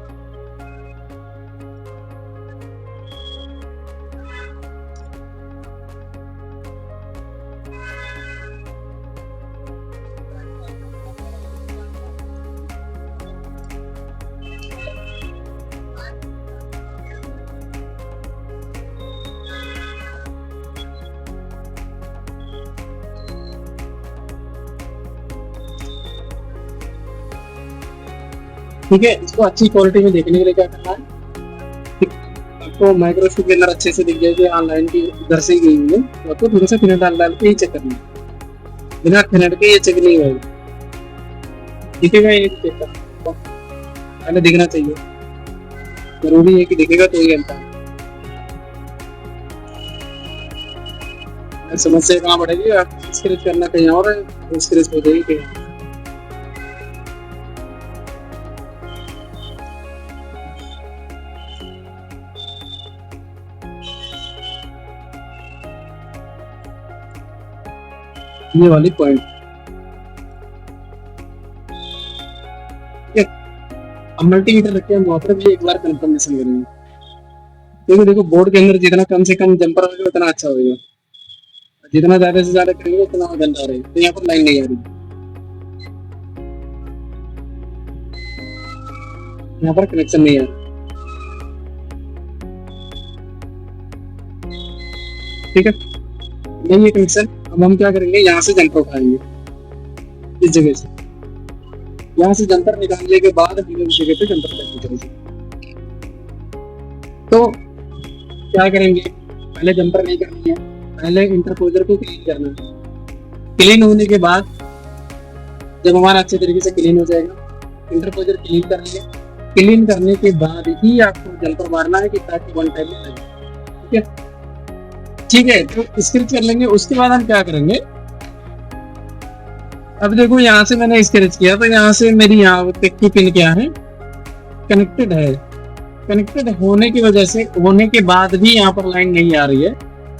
Speaker 1: ठीक है, इसको अच्छी क्वालिटी में देखने के लिए क्या करना है, आपको माइक्रोस्कोप के अंदर अच्छे से दिख जाएगी ऑनलाइन की इधर से गई हुई है, तो आपको थोड़ा सा फिनेट डाल के ही चेक करना है, बिना फिनेट के ये चेक नहीं होगा। दिखेगा ये चेक करना, पहले दिखना चाहिए, जरूरी है कि दिखेगा तो ही अंतर। समस्या कहाँ बढ़ेगी, आप स्क्रैच करना कहीं और है, स्क्रैच हो जाएगी कहीं। ये वाली पॉइंट, ठीक है। अब मल्टीमीटर रख के हम वहां पर भी एक बार कंफर्मेशन करेंगे, क्योंकि देखो बोर्ड के अंदर जितना कम से कम जंपर होगा उतना अच्छा होगा, जितना ज्यादा से ज्यादा करेंगे उतना गंदा रहेगा। तो यहाँ पर लाइन नहीं आ रही, यहाँ पर कनेक्शन नहीं आ रहा, ठीक है। नहीं है कनेक्शन, अब हम क्या करेंगे, यहाँ से जंपर उठाएंगे इस जगह से, यहाँ से जंपर निकालने के बाद हम उस जगह पे जंपर करनी करेंगे। तो क्या करेंगे, पहले जंपर नहीं करनी है, पहले इंटरपोजर को क्लीन करना है। क्लीन होने के बाद जब हमारा अच्छे तरीके से क्लीन हो जाएगा, इंटरपोजर क्लीन कर लेंगे। क्लीन करने के बाद ही आपको जंपर मारना है कि ताकि वन टाइम में लगे, ठीक है। ठीक है, तो स्क्रैच कर लेंगे। उसके बाद हम क्या करेंगे, अब देखो यहाँ से मैंने स्क्रैच किया तो यहाँ से मेरी यहाँ तक की पिन क्या है, कनेक्टेड है। कनेक्टेड होने की वजह से, होने के बाद भी यहाँ पर लाइन नहीं आ रही है।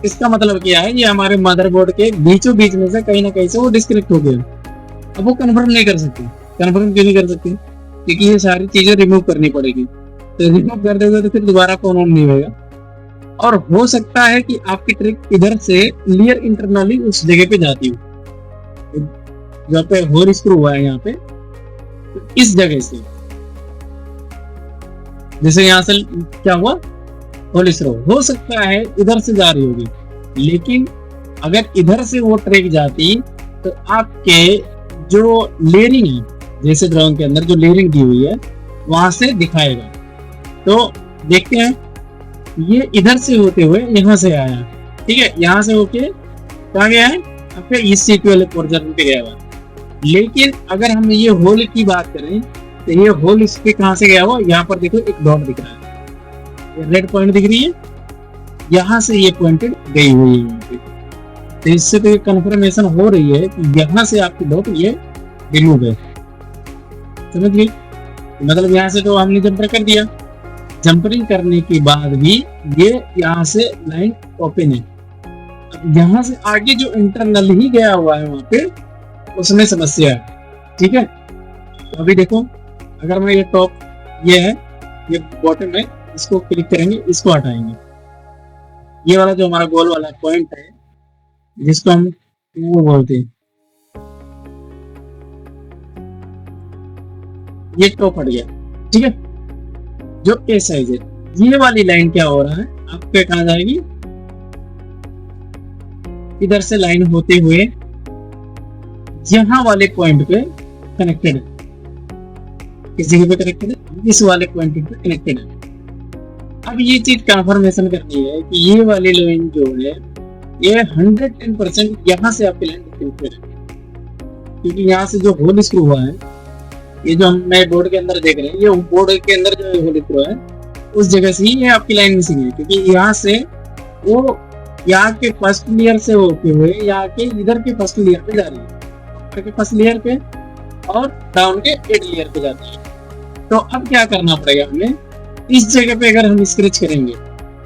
Speaker 1: इसका मतलब क्या है, ये हमारे मदरबोर्ड के बीचों बीच में से कहीं ना कहीं से वो डिस्कनेक्ट हो गया। अब वो कन्फर्म नहीं कर सकते। कन्फर्म क्यों नहीं कर सकते, क्योंकि ये सारी चीजें रिमूव करनी पड़ेगी। तो रिमूव कर दोगे तो फिर दोबारा फोन ऑन नहीं होगा। और हो सकता है कि आपकी ट्रिक इधर से क्लियर इंटरनली उस जगह पे जाती हो, जहाँ पे होल स्क्रू हुआ है यहाँ पे, तो इस जगह से, जैसे यहाँ से क्या हुआ, होल स्क्रू हो सकता है इधर से जा रही होगी, लेकिन अगर इधर से वो ट्रिक जाती तो आपके जो लेयरिंग है, जैसे ड्राइंग के अंदर जो लेयरिंग दी हुई है वहां से दिखाएगा। तो देखते हैं, ये इधर से होते हुए यहाँ से आया, ठीक है, यहाँ से होके कहाँ गया है, आपके इस सीट वाले पोर्शन पे गया हुआ। लेकिन अगर हम ये होल की बात करें तो ये होल इस पे कहाँ से गया हुआ, यहाँ पर देखो एक डॉट दिख रहा है, रेड पॉइंट दिख रही है, यहाँ से ये पॉइंटेड गई हुई है। तो इससे तो कंफर्मेशन हो रही है कि यहाँ से आपकी डॉट ये रिमूव है, समझ गई। मतलब यहाँ से तो हमने जंपर कर दिया, जंपरिंग करने के बाद भी ये यहाँ से लाइन ओपन है। अब यहाँ से आगे जो इंटरनल ही गया हुआ है वहां पे, उसमें समस्या है, ठीक है। तो अभी देखो, अगर मैं ये टॉप, ये है, ये बॉटम है, इसको क्लिक करेंगे, इसको हटाएंगे, ये वाला जो हमारा गोल वाला पॉइंट है जिसको हम वो बोलते हैं, ये टॉप हट गया, ठीक है। जो ए साइज है, ये वाली लाइन क्या हो रहा है, आपके कहां जाएगी, इधर से लाइन होते हुए यहां वाले पॉइंट पे कनेक्टेड है। किस जगह पे कनेक्टेड है, इस वाले पॉइंट पे कनेक्टेड है। अब ये चीज कंफर्मेशन करनी है कि ये वाली लाइन जो है ये 110% यहाँ से आपकी लाइन कनेक्टेड है, क्योंकि यहाँ से जो होल स्क्रू हुआ है, ये जो हम नए बोर्ड के अंदर देख रहे हैं, ये बोर्ड के अंदर जो होल स्क्रू है उस जगह से ही ये आपकी लाइन मिसिंग है, क्योंकि यहाँ से वो यहाँ के फर्स्ट लेयर से होते हुए यहाँ के इधर के फर्स्ट लेयर पे जा रही है, ऊपर के फर्स्ट लेयर पे और डाउन के 8 लेयर पे जाती है। तो अब क्या करना पड़ेगा हमें, इस जगह पे अगर हम स्क्रैच करेंगे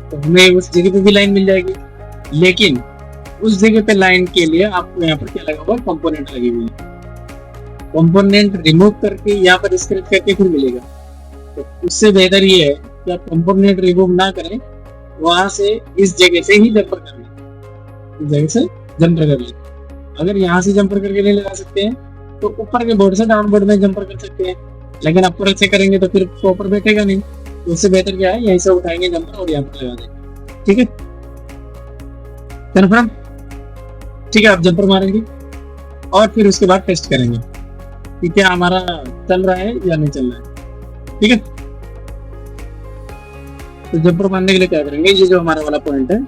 Speaker 1: तो हमें उस जगह पे भी लाइन मिल जाएगी, लेकिन उस जगह पे लाइन के लिए आपको यहाँ पर क्या लगा हुआ, कंपोनेंट लगी हुई है। कंपोनेंट रिमूव करके यहाँ पर स्क्रैच करके फिर मिलेगा। तो उससे बेहतर ये है कि आप कंपोनेंट रिमूव ना करें, वहां से इस जगह से ही जंपर कर लें, इस जगह से जंपर कर लें। अगर यहाँ से जंपर करके नहीं लगा सकते हैं तो ऊपर के बोर्ड से डाउन बोर्ड में जंपर कर सकते हैं, लेकिन अपर से करेंगे तो फिर प्रॉपर बैठेगा नहीं। तो उससे बेहतर क्या है, यहीं से उठाएंगे जंपर और यहाँ पर लगा देंगे, ठीक है, कन्फर्म। ठीक है, आप जंपर मारेंगे और फिर उसके बाद टेस्ट करेंगे कि क्या हमारा चल रहा है या नहीं चल रहा है, ठीक है। तो जंपर मारने के लिए क्या करेंगे, ये जो हमारा वाला पॉइंट है,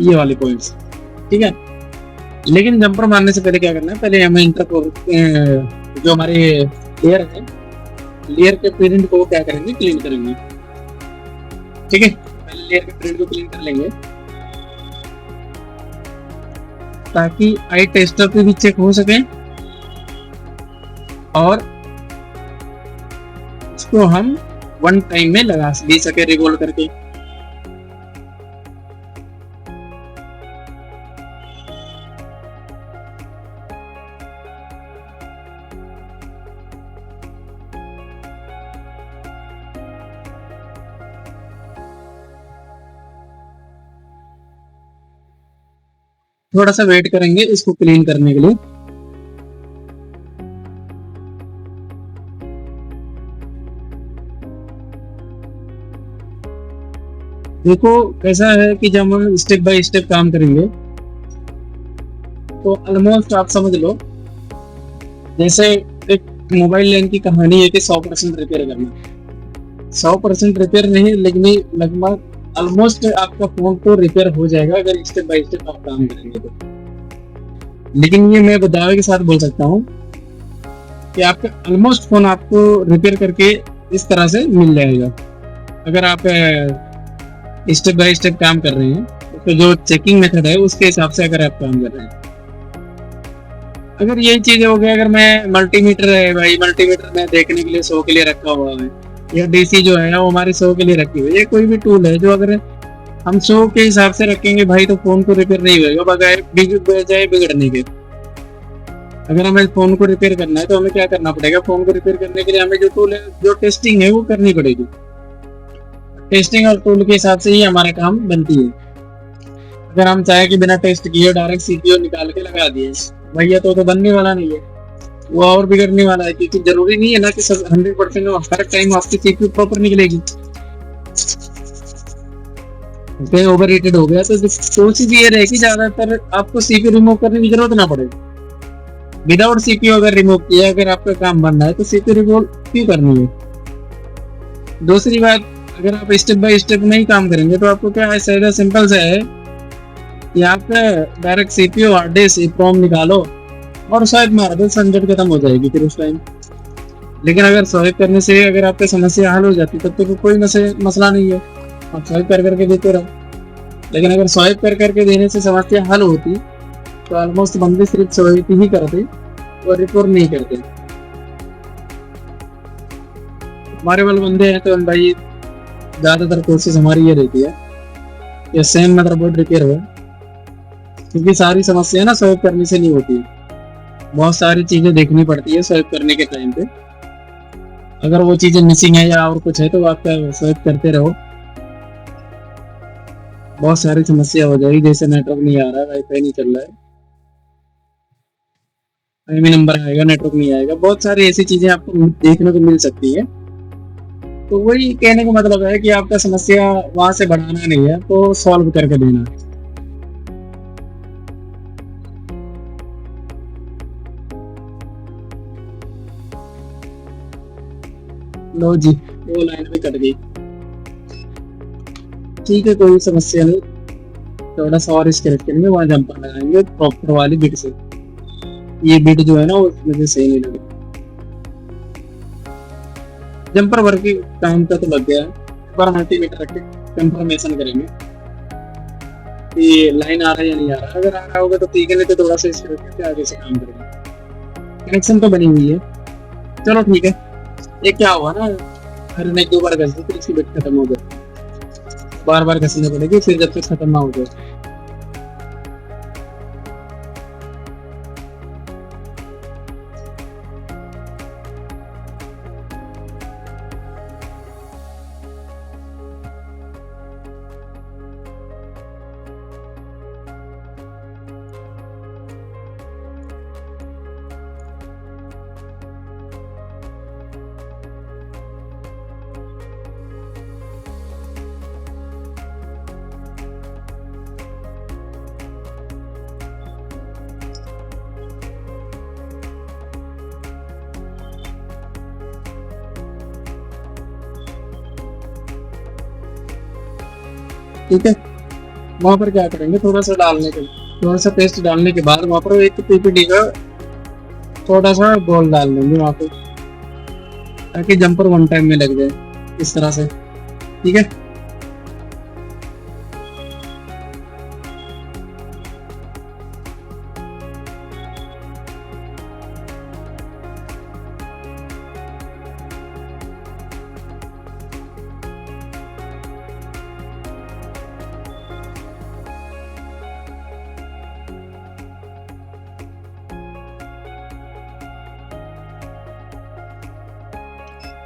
Speaker 1: ये वाले पॉइंट्स, ठीक है। लेकिन जंपर मारने से पहले क्या करना है, पहले हमें जो हमारे लेयर है, लेयर के प्रिंट को क्या करेंगे, क्लीन करेंगे, ठीक है। पहले लेयर के प्रिंट को क्लीन कर लेंगे ताकि आई टेस्टर पे भी चेक हो सके और इसको हम वन टाइम में लगा दे सके रिवॉल्व करके। थोड़ा सा वेट करेंगे इसको क्लीन करने के लिए। देखो कैसा है कि जब हम स्टेप बाय स्टेप काम करेंगे तो ऑलमोस्ट आप समझ लो, जैसे एक मोबाइल लेने की कहानी है कि 100% रिपेयर करना, 100% रिपेयर नहीं लेकिन लगभग ऑलमोस्ट आपका फोन तो रिपेयर हो जाएगा अगर स्टेप बाय स्टेप आप काम करेंगे तो। लेकिन ये मैं दावे के साथ बोल सकता हूँ कि आपका ऑलमोस्ट फोन आपको रिपेयर करके इस तरह से मिल जाएगा अगर आप स्टेप बाय स्टेप काम कर रहे हैं। तो जो चेकिंग मेथड है उसके हिसाब से अगर आप काम कर रहे हैं, अगर यही चीज हो गया, अगर मैं मल्टीमीटर है भाई, मल्टीमीटर में देखने के लिए 100 के लिए रखा हुआ है, या डीसी जो है वो हमारी 100 के लिए रखी हुई है, कोई भी टूल है जो अगर हम 100 के हिसाब से रखेंगे भाई तो फोन को रिपेयर नहीं होगा बगैर बजाय बिगड़ने के। अगर हमें फोन को रिपेयर करना है तो हमें क्या करना पड़ेगा, फोन को रिपेयर करने के लिए हमें जो टूल है, जो टेस्टिंग है वो करनी पड़ेगी। टेस्टिंग और टूल के हिसाब से ही हमारा काम बनती है। अगर हम चाहे कि बिना टेस्ट किए डायरेक्ट सीपीयू निकाल के लगा दिए भैया तो बनने वाला नहीं है, वो और बिगड़ने वाला है। क्योंकि जरूरी नहीं है ना कि सब 100% हर टाइम आपकी सीपीयू प्रॉपर निकलेगी। कहीं ओवर हीटेड हो गया तो कोशिश ये रहेगी ज्यादातर आपको सीपीयू रिमूव करने की जरूरत ना पड़े। विदाउट सीपीयू अगर रिमूव किया अगर आपका काम बनना है तो सीपीयू रिमूव क्यों करनी है। दूसरी बात, अगर आप स्टेप बाय स्टेप नहीं काम करेंगे तो आपको क्या है, सीधा सिंपल से है कि आप direct CPU hard disk EEPROM निकालो और स्वाइप मार दो, झंझट खत्म हो जाएगी फिर उस टाइम। लेकिन अगर स्वाइप करने से अगर आपकी समस्या हल हो जाती तब तो कोई मसला नहीं है, आप स्वाइप कर करके देते रहो। लेकिन अगर स्वाइप कर करके देने से समस्या हल होती तो ऑलमोस्ट बंदे सिर्फ स्वाइप ही करते और रिपोर्ट नहीं करते। हमारे वाले बंदे हैं तो भाई ज्यादातर कोशिश हमारी ये रहती है कि सेम मदरबोर्ड रिपेयर हो, क्योंकि सारी समस्या ना स्वाइप करने से नहीं होती, बहुत सारी चीजें देखनी पड़ती है स्वाइप करने के टाइम पे। अगर वो चीजें मिसिंग है या और कुछ है तो आप स्वाइप करते रहो, बहुत सारी समस्या हो जाएगी। जैसे नेटवर्क नहीं आ रहा है, वाईफाई नहीं चल रहा है, आईएमई नंबर आएगा नेटवर्क नहीं आएगा, बहुत सारी ऐसी चीजें आपको देखने को मिल सकती है। तो वही कहने का मतलब है कि आपका समस्या वहां से बढ़ाना नहीं है तो सॉल्व करके देना है। लो जी, वो लाइन भी कट गई। ठीक है, कोई समस्या नहीं, थोड़ा सा और स्क्रैच करेंगे, वहां जंपर लगाएंगे प्रॉपर वाली बिट से। ये बिट जो है ना वो मुझे सही नहीं लगी। जंपर वर्क के काम का तो लग गया है, एक बार मल्टीमीटर रख के कंफर्मेशन करेंगे कि लाइन आ रहा है या नहीं आ रहा। अगर आ रहा होगा तो ठीक है, नहीं तो थोड़ा सा स्क्रैच करके आगे से काम करेंगे। कनेक्शन तो बनी हुई है, चलो ठीक है। ये क्या हुआ ना, हर ने 2 बार घस दी तो इसकी बिट खत्म हो गई, बार बार घसने पड़ेगी फिर जब तक खत्म ना हो जाए। ठीक है, वहां पर क्या करेंगे, थोड़ा सा पेस्ट डालने के बाद वहां पर एक पीपीटी का थोड़ा सा गोल डाल देंगे वहां पे, ताकि जंपर वन टाइम में लग जाए इस तरह से। ठीक है,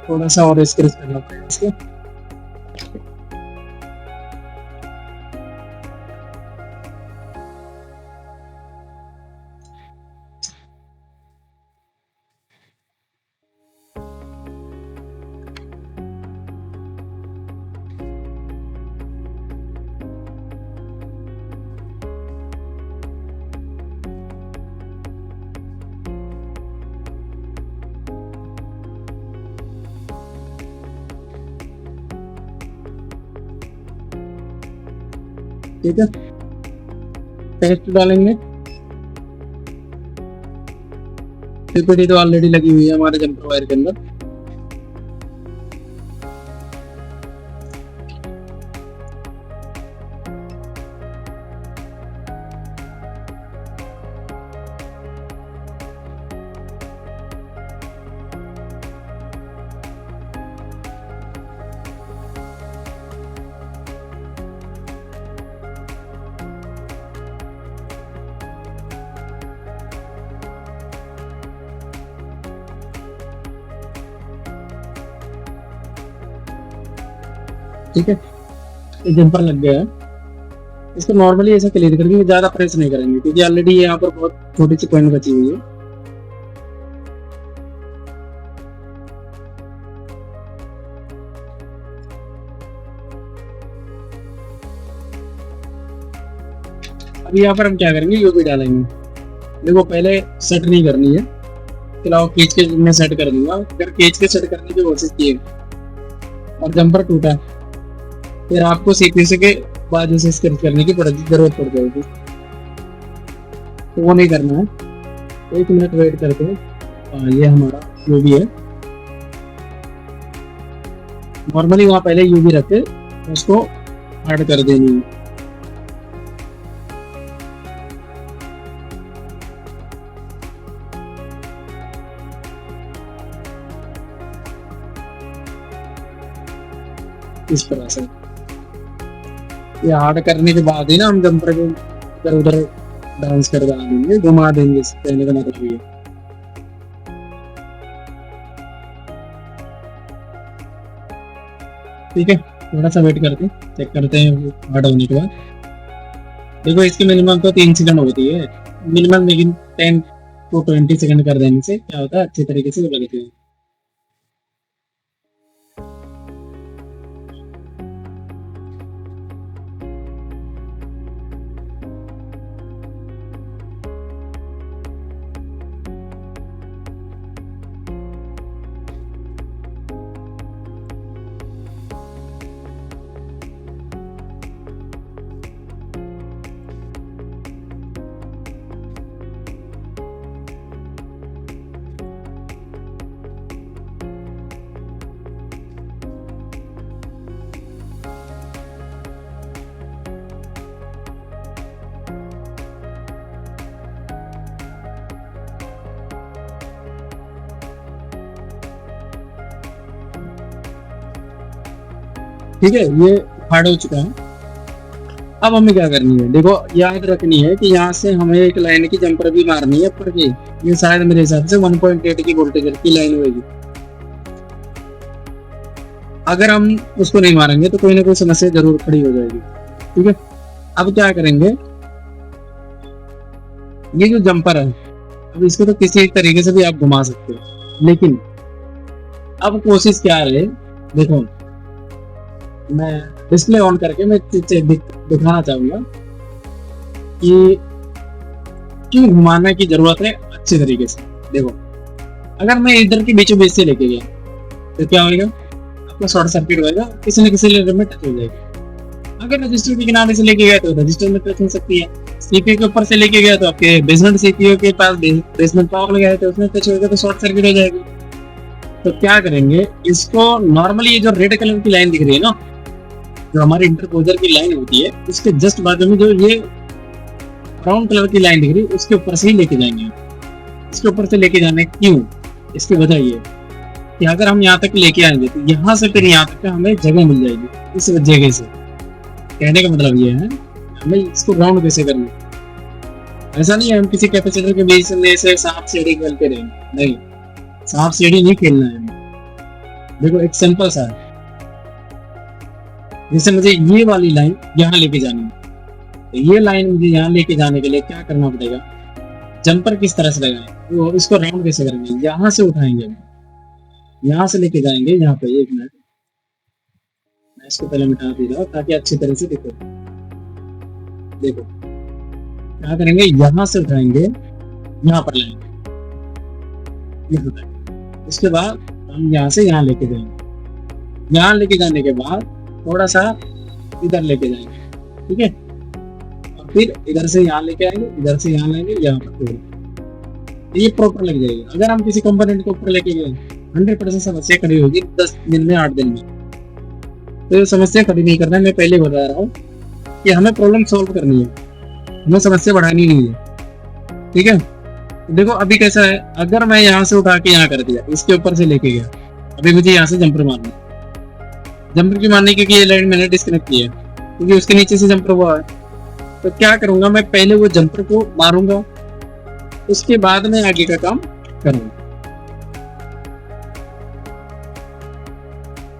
Speaker 1: थोड़ा सा और स्क्रैच करना पड़ेगा इसको। ठीक है, टेक्स्ट डालेंगे। पीपीटी तो ऑलरेडी लगी हुई है हमारे जंपर वायर के अंदर। ठीक है, ये जंपर लग गया है। इसको नॉर्मली ऐसा क्लियर करके ज्यादा प्रेस नहीं करेंगे क्योंकि ऑलरेडी यहाँ पर बहुत छोटी सी पॉइंट बची हुई है। अब यहाँ पर हम क्या करेंगे, यूवी डालेंगे। देखो पहले सेट नहीं करनी है, फिलहाल केज के मैं सेट कर दूंगा। अगर केज के सेट करने की कोशिश की और जंपर टूटा फिर आपको सीपीयू के बाद उसे स्क्रैच करने की जरूरत पड़ जाएगी, तो वो नहीं करना है। 1 मिनट वेट करते हैं। ये हमारा यूवी है। नॉर्मली वहाँ पहले यूवी रखे उसको ऐड कर देनी है। इस तरह से ये हार्ड करने के बाद ही ना हम जंपर को इधर उधर डांस कर देंगे, घुमा देंगे, कहने का मतलब ये। ठीक है, थोड़ा सा वेट करते चेक करते हैं हार्ड होने के बाद। देखो इसकी मिनिमम तो 3 सेकंड होती है मिनिमम, लेकिन 10 to 20 सेकंड कर देने से क्या होता है, अच्छी तरीके से लगती है। ठीक है, ये हार्ड हो चुका है। अब हमें क्या करनी है, देखो याद रखनी है कि यहाँ से हमें एक लाइन की जंपर भी मारनी है ऊपर की। ये शायद मेरे हिसाब से 1.8 की वोल्टेज की लाइन होगी। अगर हम उसको नहीं मारेंगे तो कोई ना कोई समस्या जरूर खड़ी हो जाएगी। ठीक है, अब क्या करेंगे, ये जो जंपर है अब इसको तो किसी तरीके से भी आप घुमा सकते हो, लेकिन अब कोशिश क्या है, देखो मैं डिस्प्ले ऑन करके मैं दिखाना चाहूंगा कि क्यों घुमाने की जरूरत है अच्छे तरीके से। देखो अगर मैं इधर के बीचों बीच से लेके गया तो क्या होगा, आपका शॉर्ट सर्किट होगा, किसी न किसी लेवल में टच हो जाएगी। अगर रजिस्टर के किनारे से लेके गया तो रजिस्टर में टच हो सकती है, सीपीयू के ऊपर से लेके गया तो आपके बेसमेंट सीपीयू के पास बेसमेंट पावर लगाया तो उसमें टच होगा तो शॉर्ट सर्किट हो जाएगी। तो क्या करेंगे, इसको नॉर्मली ये जो रेड कलर की लाइन दिख रही है ना, जो हमारे इंटरपोजर की लाइन होती है, उसके जस्ट बाजू में जो ये ब्राउन कलर की लाइन दिख रही है उसके ऊपर से ही लेके जाएंगे। इसके ऊपर से लेके जाने क्यों, इसकी वजह ये कि अगर हम यहाँ तक लेके आएंगे तो यहाँ से फिर यहाँ तक हमें जगह मिल जाएगी। इस जगह से कहने का मतलब ये है हमें इसको राउंड कैसे करना है। ऐसा नहीं है हम किसी कैपेसिटर के बीच में से सांप सीढ़ी खेलते रहेंगे, नहीं, सांप सीढ़ी नहीं खेलना है हमें। देखो एक सिंपल सा है, जैसे मुझे ये वाली लाइन यहाँ लेके जानी है, तो ये लाइन मुझे यहाँ लेके जाने के लिए क्या करना पड़ेगा, जंपर किस तरह से लगाएं, वो इसको राउंड कैसे करेंगे, यहाँ से उठाएंगे, यहाँ से लेके जाएंगे यहाँ पे। 1 मिनट मैं इसको पहले मिटा दे रहा हूँ ताकि अच्छी तरह से दिखे। देखो क्या करेंगे, यहाँ से उठाएंगे, यहाँ पर लाएंगे, इसके बाद हम यहाँ से यहाँ लेके जाएंगे। यहाँ लेके जाने के बाद थोड़ा सा इधर लेके जाएंगे। ठीक है, फिर इधर से यहाँ लेके आएंगे, इधर से यहाँ लाएंगे, यहाँ पर तो ये प्रॉपर लग जाएगी। अगर हम किसी कंपोनेंट को ऊपर लेके गए 100% समस्या खड़ी होगी 10 दिन में, 8 दिन में। तो ये समस्या खड़ी नहीं करना है, मैं पहले बता रहा हूँ कि हमें प्रॉब्लम सॉल्व करनी है, हमें समस्या बढ़ानी नहीं है। ठीक है, देखो अभी कैसा है, अगर मैं यहाँ से उठा के यहाँ कर दिया, इसके ऊपर से लेके गया, अभी मुझे यहाँ से जंपर मारना है। जंपर क्यों मारने, क्योंकि ये लाइन मैंने डिस्कनेक्ट की है, क्योंकि उसके नीचे से जंपर हुआ है। तो क्या करूंगा, मैं पहले वो जंपर को मारूंगा, उसके बाद में आगे का काम करूंगा।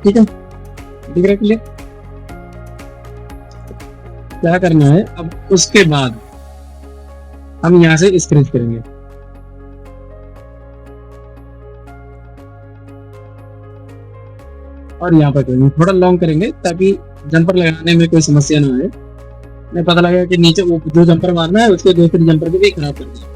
Speaker 1: ठीक है, दिख रहा है क्लियर? क्या करना है अब, उसके बाद हम यहाँ से स्क्रैच करेंगे। और यहाँ पर करेंगे, थोड़ा लॉन्ग करेंगे ताकि जंपर लगाने में कोई समस्या ना आए। मैं पता लगा कि नीचे वो जो जंपर मारना है उसके दूसरे जंपर को भी खराब कर दिया।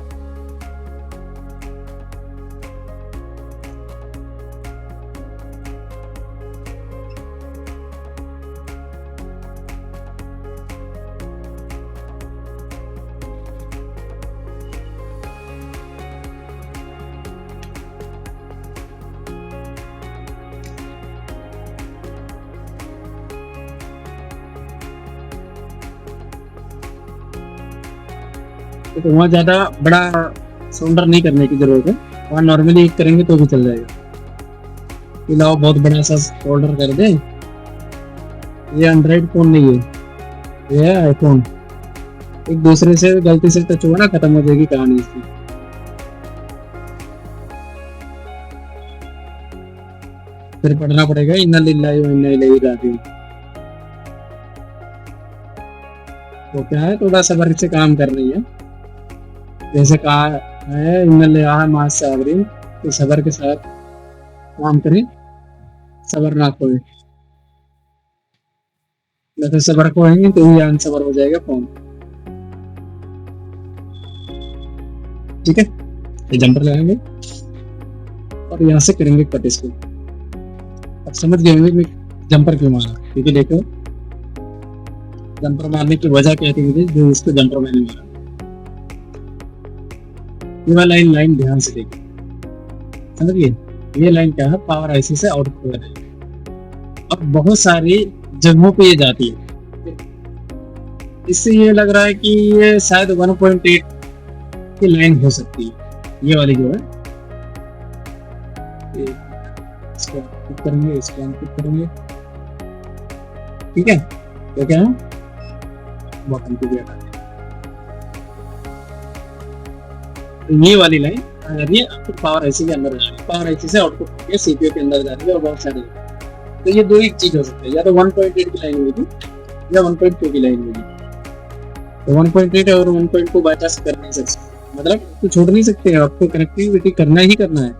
Speaker 1: तो वहाँ ज्यादा बड़ा सोल्डर नहीं करने की जरूरत है, वहाँ नॉर्मली करेंगे तो भी चल जाएगा। इलावा बहुत बड़ा सा सोल्डर कर दे। ये एंड्रॉइड फोन नहीं है, ये है आईफोन। एक दूसरे से गलती से टच हुआ ना, खत्म हो जाएगी कहानी इसकी। फिर पढ़ना पड़ेगा इन्ना लिल्लाहि व इन्ना इलैहि राजिऊन। तो क्या है, थोड़ा सब्र से काम कर रही है। जैसे कहा है इन्नल्लाह मअस साबिरीन, तो सब्र के साथ काम करें, सब्र ना खोए। नहीं तो सब्र खोएंगे तो ही अनसब्र हो जाएगा फोन। ठीक है, ये जंपर लगाएंगे और यहाँ से करेंगे कट इसको। अब समझ गए होंगे जंपर क्यों मारा, क्योंकि देखो जंपर मारने की वजह क्या थी मुझे, जो इसको जंपर मैंने मारा। ये वाला लाइन ध्यान से देखिए, समझिए ये लाइन क्या है, पावर आईसी से आउटपुट है। अब बहुत सारी जगहों पे ये जाती है, इससे ये लग रहा है कि ये शायद 1.8 की लाइन हो सकती है। ये वाली जो है, इसको इनपुट करेंगे, इसको इनपुट करेंगे। ठीक है, तो क्या है, बटन को भी हटा दें। तो ये वाली लाइन आ रही है आपको पावर आईसी के अंदर जा रही है, पावर आईसी से आउटपुट होकर सीपीयू के अंदर जा रही है। और बहुत सारी, तो ये दो ही चीज हो सकती है, या तो 1.8 की लाइन होगी या 1.2 की लाइन होगी। तो 1.8 और 1.2 को बाईपास कर नहीं सकते, मतलब तो छोड़ नहीं सकते, आपको कनेक्टिविटी करना ही करना है।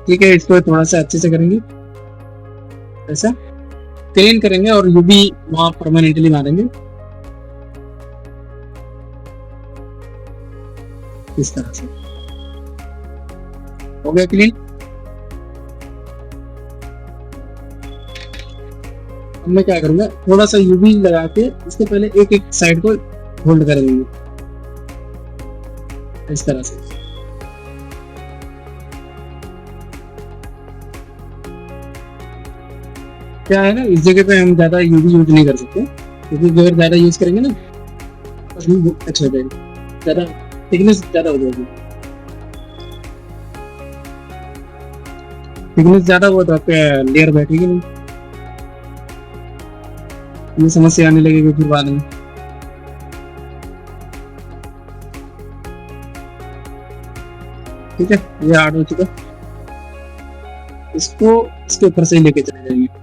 Speaker 1: ठीक है, इसको थोड़ा सा अच्छे से करेंगे, ऐसा क्लीन करेंगे और यू भी वहां परमानेंटली मारेंगे इस तरह से। हो गया क्लीन। अब मैं क्या करूंगा, थोड़ा सा यूवी लगा के इसके पहले एक एक साइड को होल्ड कर देंगे इस तरह से। क्या है ना, इस जगह पे हम ज्यादा यूवी यूज नहीं कर सकते, क्योंकि अगर ज्यादा यूज करेंगे ना तो अच्छा हो जाएगा, ज्यादा थिकनेस ज्यादा हो जाएगी। थिकनेस ज्यादा हुआ तो आपका लेयर बैठेगी नहीं, ये समस्या आने लगेगी फिर बाद में। ठीक है, ये हार्ड हो चुका, इसको इसके ऊपर से ही लेके चले जाएंगे।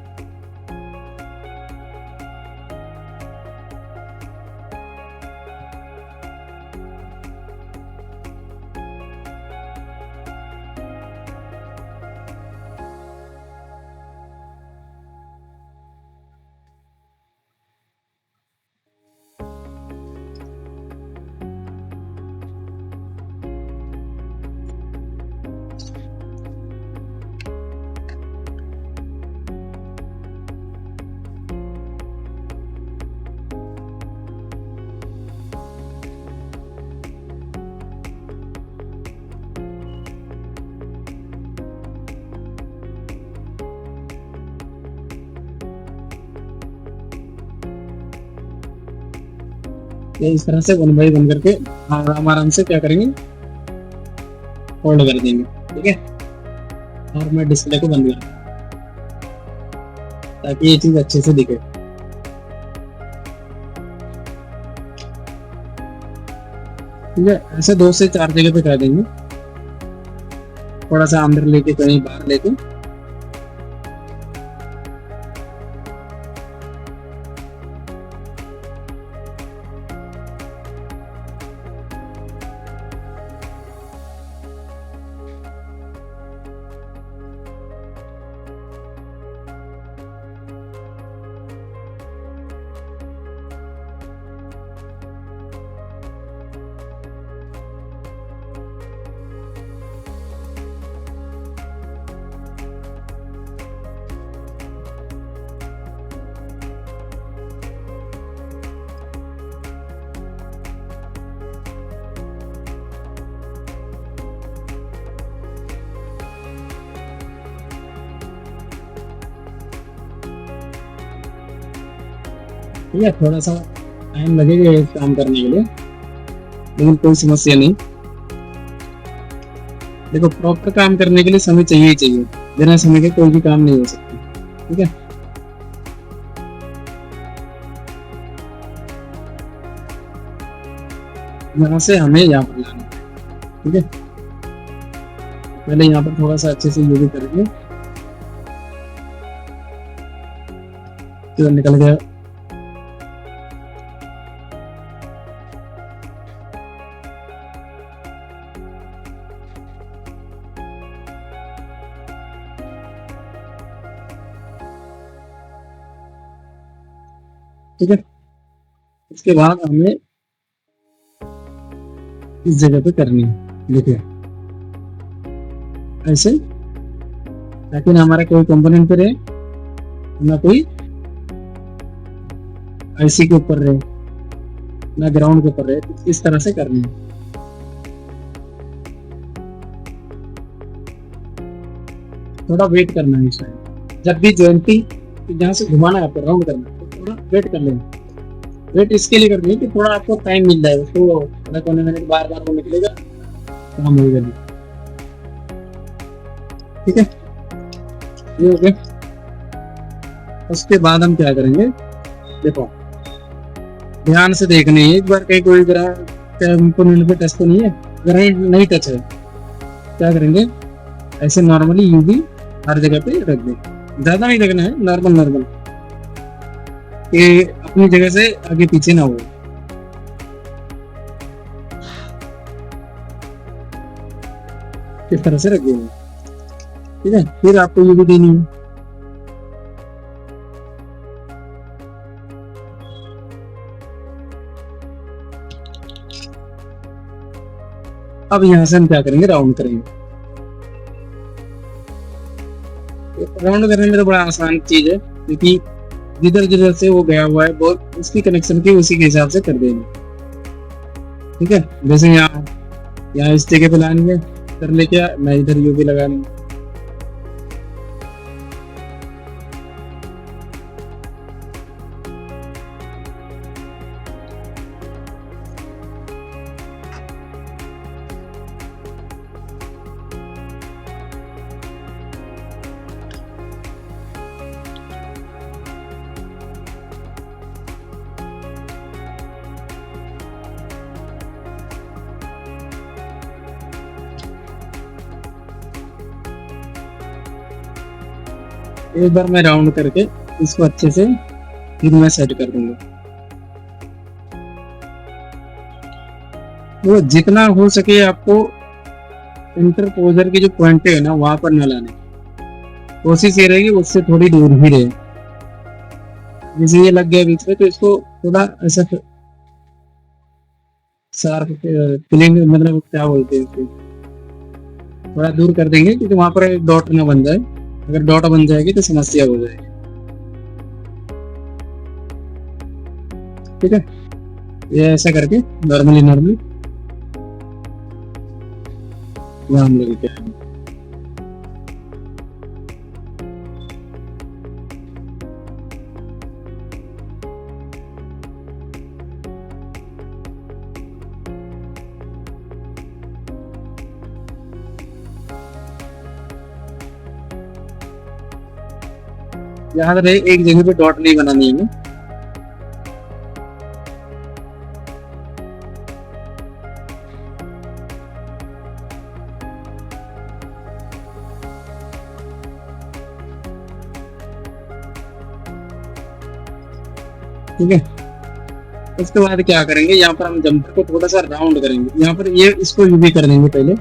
Speaker 1: ये इस तरह से 1 बाई 1 करके आराम आराम से क्या करेंगे, होल्ड कर देंगे। ठीक है, और मैं डिस्प्ले को बंद कर दूं ताकि ये चीज अच्छे से दिखे। ठीक है, ऐसे 2 से 4 जगह पे कर देंगे, थोड़ा सा अंदर लेके कहीं बाहर लेके। ठीक है, थोड़ा सा टाइम लगेगा ये काम करने के लिए, लेकिन कोई समस्या नहीं। देखो, प्रॉपर काम करने के लिए समय चाहिए ही चाहिए, बिना समय के कोई भी काम नहीं हो सकता। ठीक है, यहाँ से हमें यहाँ पर लाना है। ठीक है, पहले यहाँ पर थोड़ा सा अच्छे से यूवी करके, तो निकल गया। ठीक है, इसके बाद हमें इस जगह पे करनी है। देखिए ऐसे, ताकि ना हमारा कोई कंपोनेंट पे रहे, ना कोई आईसी के ऊपर रहे, ना ग्राउंड के ऊपर रहे। तो इस तरह से करनी है। थोड़ा वेट करना है इस टाइम, जब भी ज्वाइंटिंग जहाँ से घुमाना है आपको राउंड करना है, तो थोड़ा वेट कर लेना। वेट इसके लिए करनी है कि थोड़ा आपको टाइम मिल जाए, उसको थोड़ा कोने मिनट बार बार वो निकलेगा, काम हो जाएगा। ठीक है, ये हो गया। उसके बाद हम क्या करेंगे, देखो ध्यान से देखने है, एक बार कहीं कोई कंपोनेंट पे टच तो नहीं है। अगर नहीं टच है, क्या करेंगे, ऐसे नॉर्मली यूवी हर जगह पे रख दे, ज्यादा नहीं रखना है, नॉर्मल नॉर्मल, कि अपनी जगह से आगे पीछे ना हो। इस तरह से रख देंगे। ठीक है, फिर आपको यूवी देनी है। अब यहां से हम क्या करेंगे, राउंड करेंगे। राउंड करने में तो बड़ा आसान चीज है, क्योंकि जिधर जिधर से वो गया हुआ है वो उसकी कनेक्शन की उसी के हिसाब से कर देंगे। ठीक है, जैसे यहाँ इस जगह पे लानी है, कर लेके मैं इधर यूवी लगानी है। एक बार मैं राउंड करके इसको अच्छे से फिर मैं सेट कर दूंगा। वो जितना हो सके आपको इंटरपोजर की जो पॉइंट है ना, वहां पर न लाने, कोशिश ये रहेगी उससे थोड़ी दूर ही रहे। जैसे ये लग गया बीच में, तो इसको थोड़ा ऐसा शार्प क्लीन, मतलब क्या बोलते हैं इसको, थोड़ा दूर कर देंगे, क्योंकि वहां पर डॉट ना बन जाए। अगर डॉट बन जाएगी तो समस्या हो जाएगी। ठीक है, ये ऐसा करके नॉर्मली हम लोग क्या है, याद रहे एक जगह पे डॉट नहीं बनानी है हमें। ठीक है, उसके बाद क्या करेंगे, यहाँ पर हम जंपर को थोड़ा सा राउंड करेंगे, यहाँ पर ये इसको यूवी कर देंगे पहले,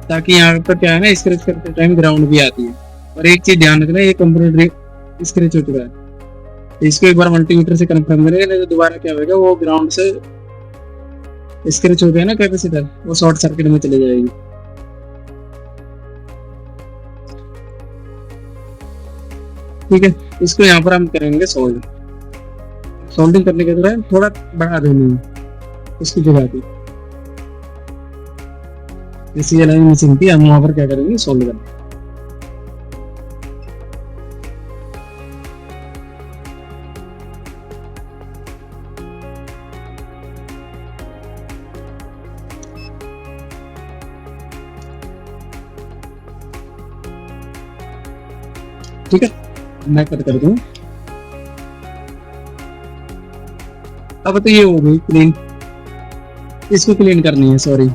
Speaker 1: ताकि यहाँ पर क्या है ना स्क्रैच करते टाइम ग्राउंड भी आती है। और एक चीज ध्यान रखना, ये कंप्यूटर स्क्रैच हो चुका है, तो इसको एक बार मल्टीमीटर से कंफर्म करेंगे, नहीं तो दोबारा क्या होगा, वो ग्राउंड से स्क्रैच हो गया ना कैपेसिटर, वो शॉर्ट सर्किट में चले जाएगी। ठीक है, इसको यहाँ पर हम करेंगे सोल्ड। सोल्डिंग करने के दौरान थोड़ा बढ़ा देनी है इसकी जगह पे, जैसे ये लाइन मिसिंग थी, हम वहां पर क्या करेंगे, सोल्ड करेंगे। ठीक है, मैं कट कर दूं। अब तो ये हो गई क्लीन, इसको क्लीन करनी है, सॉरी।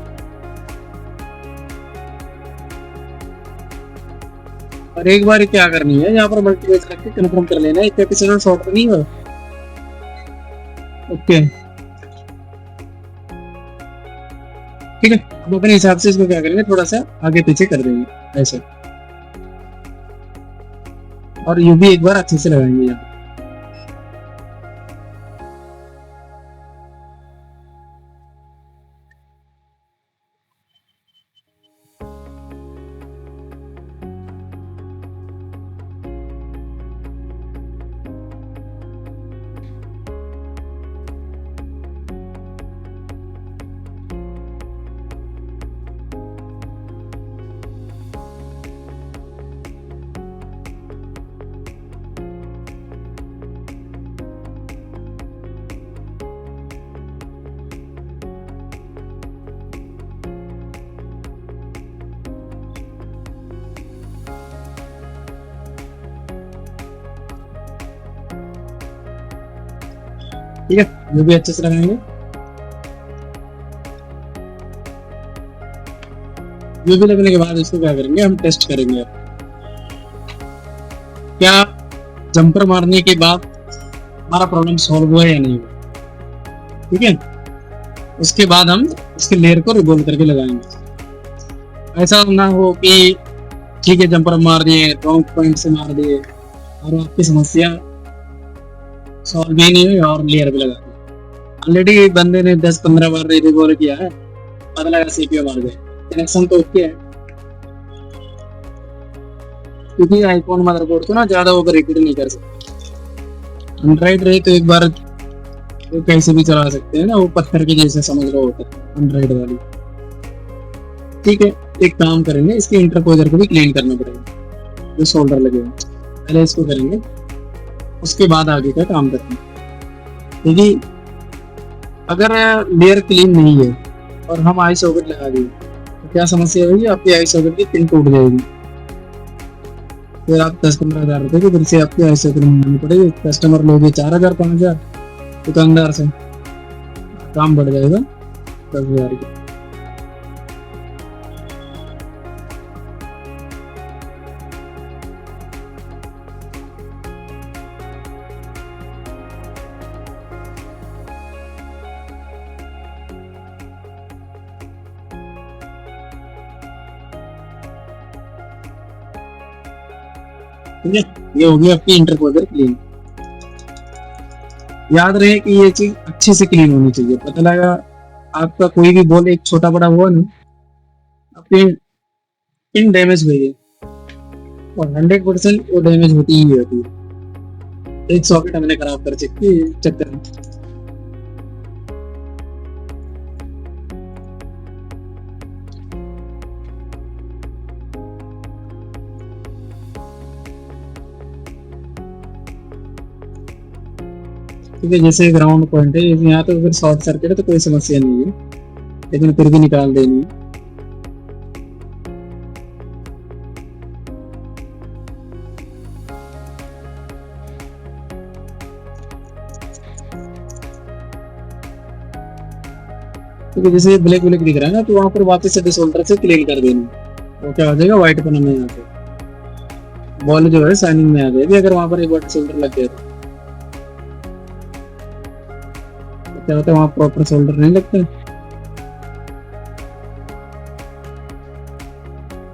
Speaker 1: और एक बार क्या करनी है, यहाँ पर मल्टीप्लेक्स रख के कंफर्म कर लेना है कैपेसिटर शॉर्ट नहीं हो। ओके, ठीक है, अब अपने हिसाब से इसको क्या करेंगे, थोड़ा सा आगे पीछे कर देंगे ऐसे, और यू भी एक बार अच्छे से लगाएंगे यहाँ। ठीक है, ये भी अच्छे से लगाएंगे। ये भी लगने के बाद इसको क्या करेंगे, हम टेस्ट करेंगे क्या जंपर मारने के बाद हमारा प्रॉब्लम सॉल्व हुआ या नहीं हुआ। ठीक है, उसके बाद हम इसके लेयर को रिवॉल्व करके लगाएंगे। ऐसा ना हो कि ठीक है जंपर मार दिए, रॉन्ग पॉइंट से मार दिए और आपकी समस्या सॉल्व भी नहीं हुई और लेयर भी लगा दिया। ऑलरेडी बंदे ने 10-15 बार रिवॉल्व किया है, पता लगा सीपीयू मार गए, कनेक्शन तो ओके है। क्योंकि आईफोन मदरबोर्ड को ना ज्यादा ओवर हीट नहीं कर सकते। एंड्रॉइड रहे तो एक बार तो कैसे भी चला सकते हैं ना, वो पत्थर के जैसे समझ लो होता है एंड्रॉइड वाली। ठीक है, एक काम करेंगे, इसके इंटरपोजर को भी क्लीन करना पड़ेगा, जो शोल्डर लगे हुए पहले इसको करेंगे, उसके बाद आगे का काम करेंगे। क्योंकि अगर लेयर क्लीन नहीं है और हम आई सॉकेट लगा दिए तो क्या समस्या होगी, आपकी आई सॉकेट की पिन टूट जाएगी, फिर आप 10-15 हज़ार रुपए की फिर से आपकी आई सॉकेट मंगानी पड़ेगी। कस्टमर लोगे 4,000-5,000, दुकानदार से काम बढ़ जाएगा 10,000 की। ठीक है, ये होगी आपकी इंटरपोजर क्लीन। याद रहे कि ये चीज अच्छे से क्लीन होनी चाहिए। पता लगा आपका कोई भी बॉल एक छोटा बड़ा हुआ ना, आपकी पिन डैमेज हुई है और 100% वो डैमेज होती ही होती है। एक सॉकेट हमने खराब कर चुकी चक्कर में। ठीक है, जैसे ग्राउंड पॉइंट है यहाँ तो फिर शॉर्ट सर्किट है तो कोई समस्या नहीं है, लेकिन फिर भी निकाल देनी है। क्योंकि जैसे ब्लैक ब्लैक दिख रहा है ना, तो वहां पर वापस से डिसोल्डर से क्लीन कर देना, तो क्या हो जाएगा, व्हाइट पन में यहाँ पे बॉल जो है शाइनिंग में आ जाएगी। अगर वहां पर एक बार डिसोल्डर लग गया तो क्या होता है, वहां प्रॉपर सोल्डर नहीं लगता।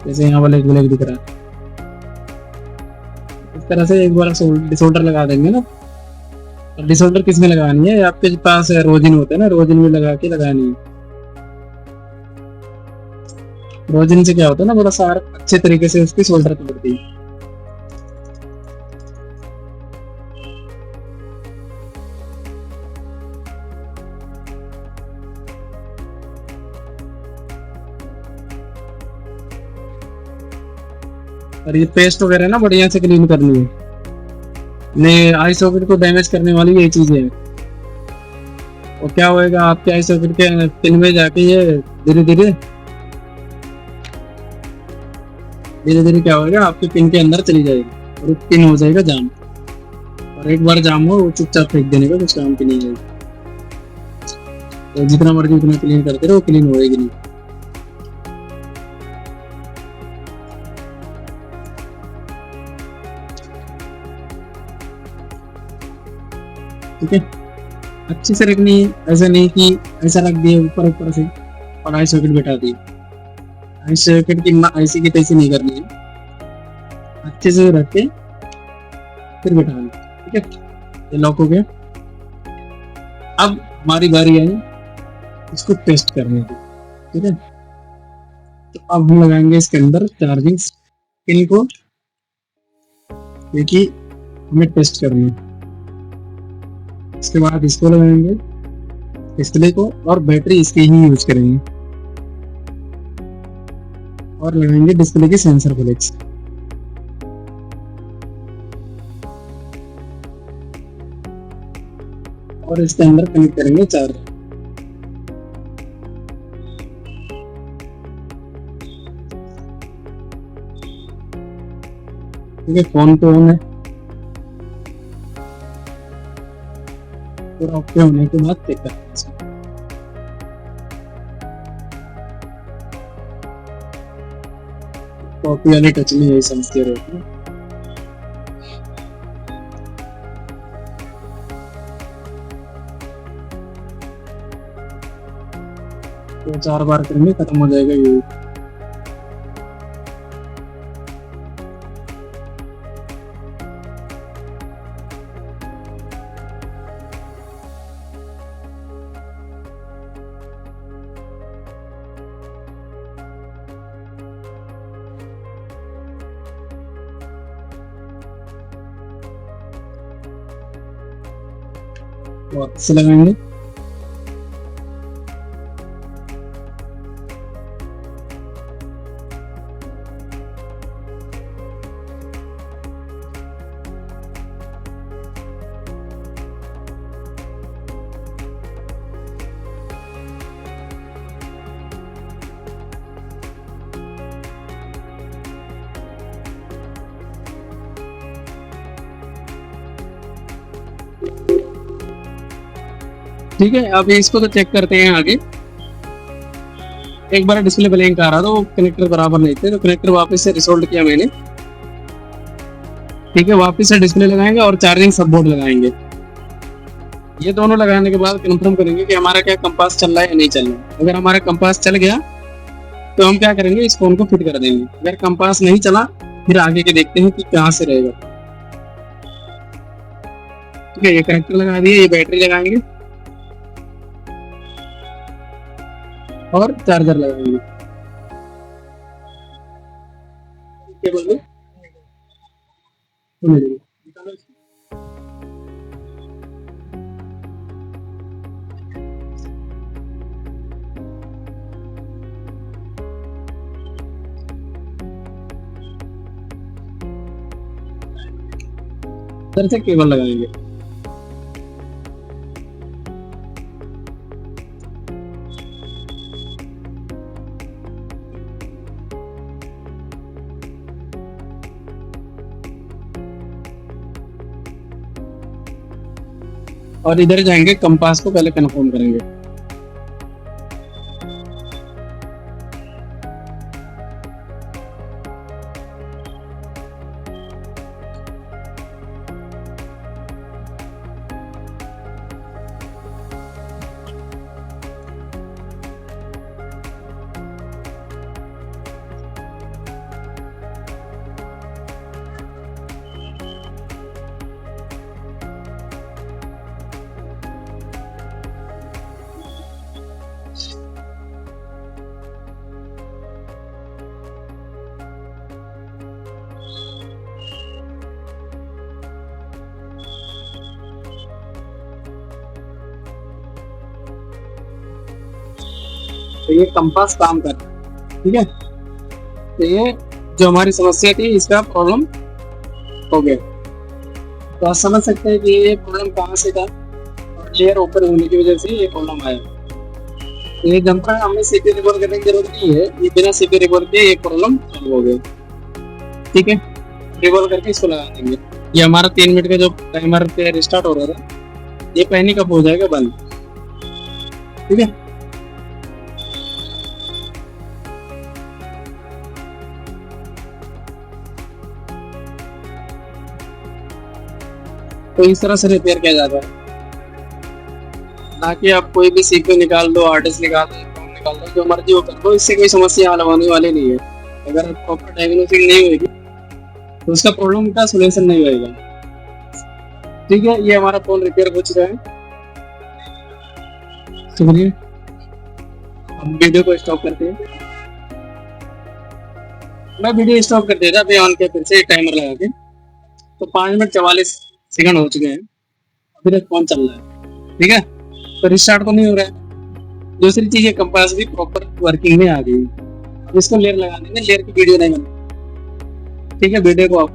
Speaker 1: जैसे यहाँ ब्लैक ब्लैक दिख रहा है, इस तरह से एक बार डिसोल्डर लगा देंगे ना। और डिसोल्डर किस में लगानी है, आपके पास रोजिन होता है ना, रोजिन में लगा के लगानी है। रोजिन से क्या होता है ना, बड़ा सारा अच्छे तरीके से उसकी सोल्डर पकड़ती है। और ये पेस्ट वगैरह ना बढ़िया से क्लीन करनी है, नहीं आई सॉकेट को डैमेज करने वाली यही चीजें है। और क्या होएगा, आपके आई सॉकेट के पिन में जाके ये धीरे धीरे धीरे धीरे क्या होएगा, आपके पिन के अंदर चली जाएगी और पिन हो जाएगा जाम। और एक बार जाम हो वो चुपचाप फेंक देने का, कुछ काम की नहीं है। तो जितना मर्जी उतना क्लीन करते रहो, क्लीन होएगी नहीं। ठीक है, अच्छे से रखनी है, ऐसा नहीं कि ऐसा रख दिए ऊपर ऊपर से और आई सॉकेट बैठा दिए। आई सॉकेट की ऐसी की तैसी नहीं करनी है, अच्छे से रख के फिर बैठाना। ठीक है, ये लॉक हो गया। अब हमारी बारी आई इसको टेस्ट करने की। ठीक है, तो अब हम लगाएंगे इसके अंदर चार्जिंग पिन को, देखिए हमें टेस्ट करना है। इसके बाद इसको लगाएंगे, डिस्प्ले को, और बैटरी इसकी ही यूज करेंगे। और लगाएंगे डिस्प्ले के सेंसर फ्लेक्स। और इसके अंदर कनेक्ट करेंगे चार्जर। ठीक है, फोन तो ऑन है। पूरा ओके होने के बाद चेक करते हैं इसको। कॉपी वाले टच में यही समझते रहते हैं। तो 4 बार करेंगे खत्म हो जाएगा ये। वापस से लगाएंगे। ठीक है, अब इसको तो चेक करते हैं आगे। एक बार डिस्प्ले ब्लैंक आ रहा था, वो कनेक्टर बराबर नहीं थे, तो कनेक्टर वापस से रिसोल्ड किया मैंने। ठीक है, वापस से डिस्प्ले लगाएंगे और चार्जिंग सब बोर्ड लगाएंगे। ये दोनों लगाने के बाद कंफर्म करेंगे कि हमारा क्या कंपास चल रहा है या नहीं चल रहा है। अगर हमारा कंपास चल गया तो हम क्या करेंगे, इस फोन को फिट कर देंगे। अगर कंपास नहीं चला फिर आगे के देखते हैं कि कहाँ से रहेगा। ठीक है, ये कनेक्टर लगा दिए, ये बैटरी लगाएंगे और चार्जर लगाएंगे। केबल में इधर से केबल लगाएंगे। और इधर जाएंगे, कंपास को पहले कंफर्म करेंगे। तो ये कंपास काम कर रहा है। ठीक है, तो ये जो हमारी समस्या थी इसका प्रॉब्लम हो गया। तो आप समझ सकते हैं कि ये प्रॉब्लम कहाँ से था, और लेयर ओपन होने की वजह से ये प्रॉब्लम आया। तो ये जंपर हमें सीपी रिकॉर्ड करने की जरूरत नहीं है, ये बिना सीपी रिकॉर्ड के ये प्रॉब्लम सॉल्व हो गया। ठीक है, रिकॉर्ड करके इसको लगा देंगे। ये हमारा 3 मिनट का जो टाइमर पे रिस्टार्ट हो रहा था, ये पहले कब हो जाएगा बंद। ठीक है, तो इस तरह से रिपेयर किया जाता है, ना कि आप कोई भी सीपी निकाल दो, आर्टिस्ट निकाल दो, निकाल दो, जो मर्जी वो कर दो, इससे कोई समस्या हल होने वाली नहीं है। अगर प्रॉपर डायग्नोसिस नहीं होगी तो उसका प्रॉब्लम का सोल्यूशन नहीं होगा। ठीक है, ये हमारा फोन रिपेयर हो चुका है। सुनिए, हम वीडियो को स्टॉप करते हैं। मैं वीडियो स्टॉप कर देता अभी ऑन के, फिर से टाइमर लगा के। तो 5 मिनट 44 सेकंड हो चुके हैं, अभी तक फोन चल रहा है। ठीक है, तो रिस्टार्ट तो नहीं हो रहा है। दूसरी चीज, ये कंपास भी प्रॉपर वर्किंग में आ गई। अब इसको लेयर लगा देंगे, लेयर की वीडियो नहीं बनी। ठीक है, वीडियो को ऑफ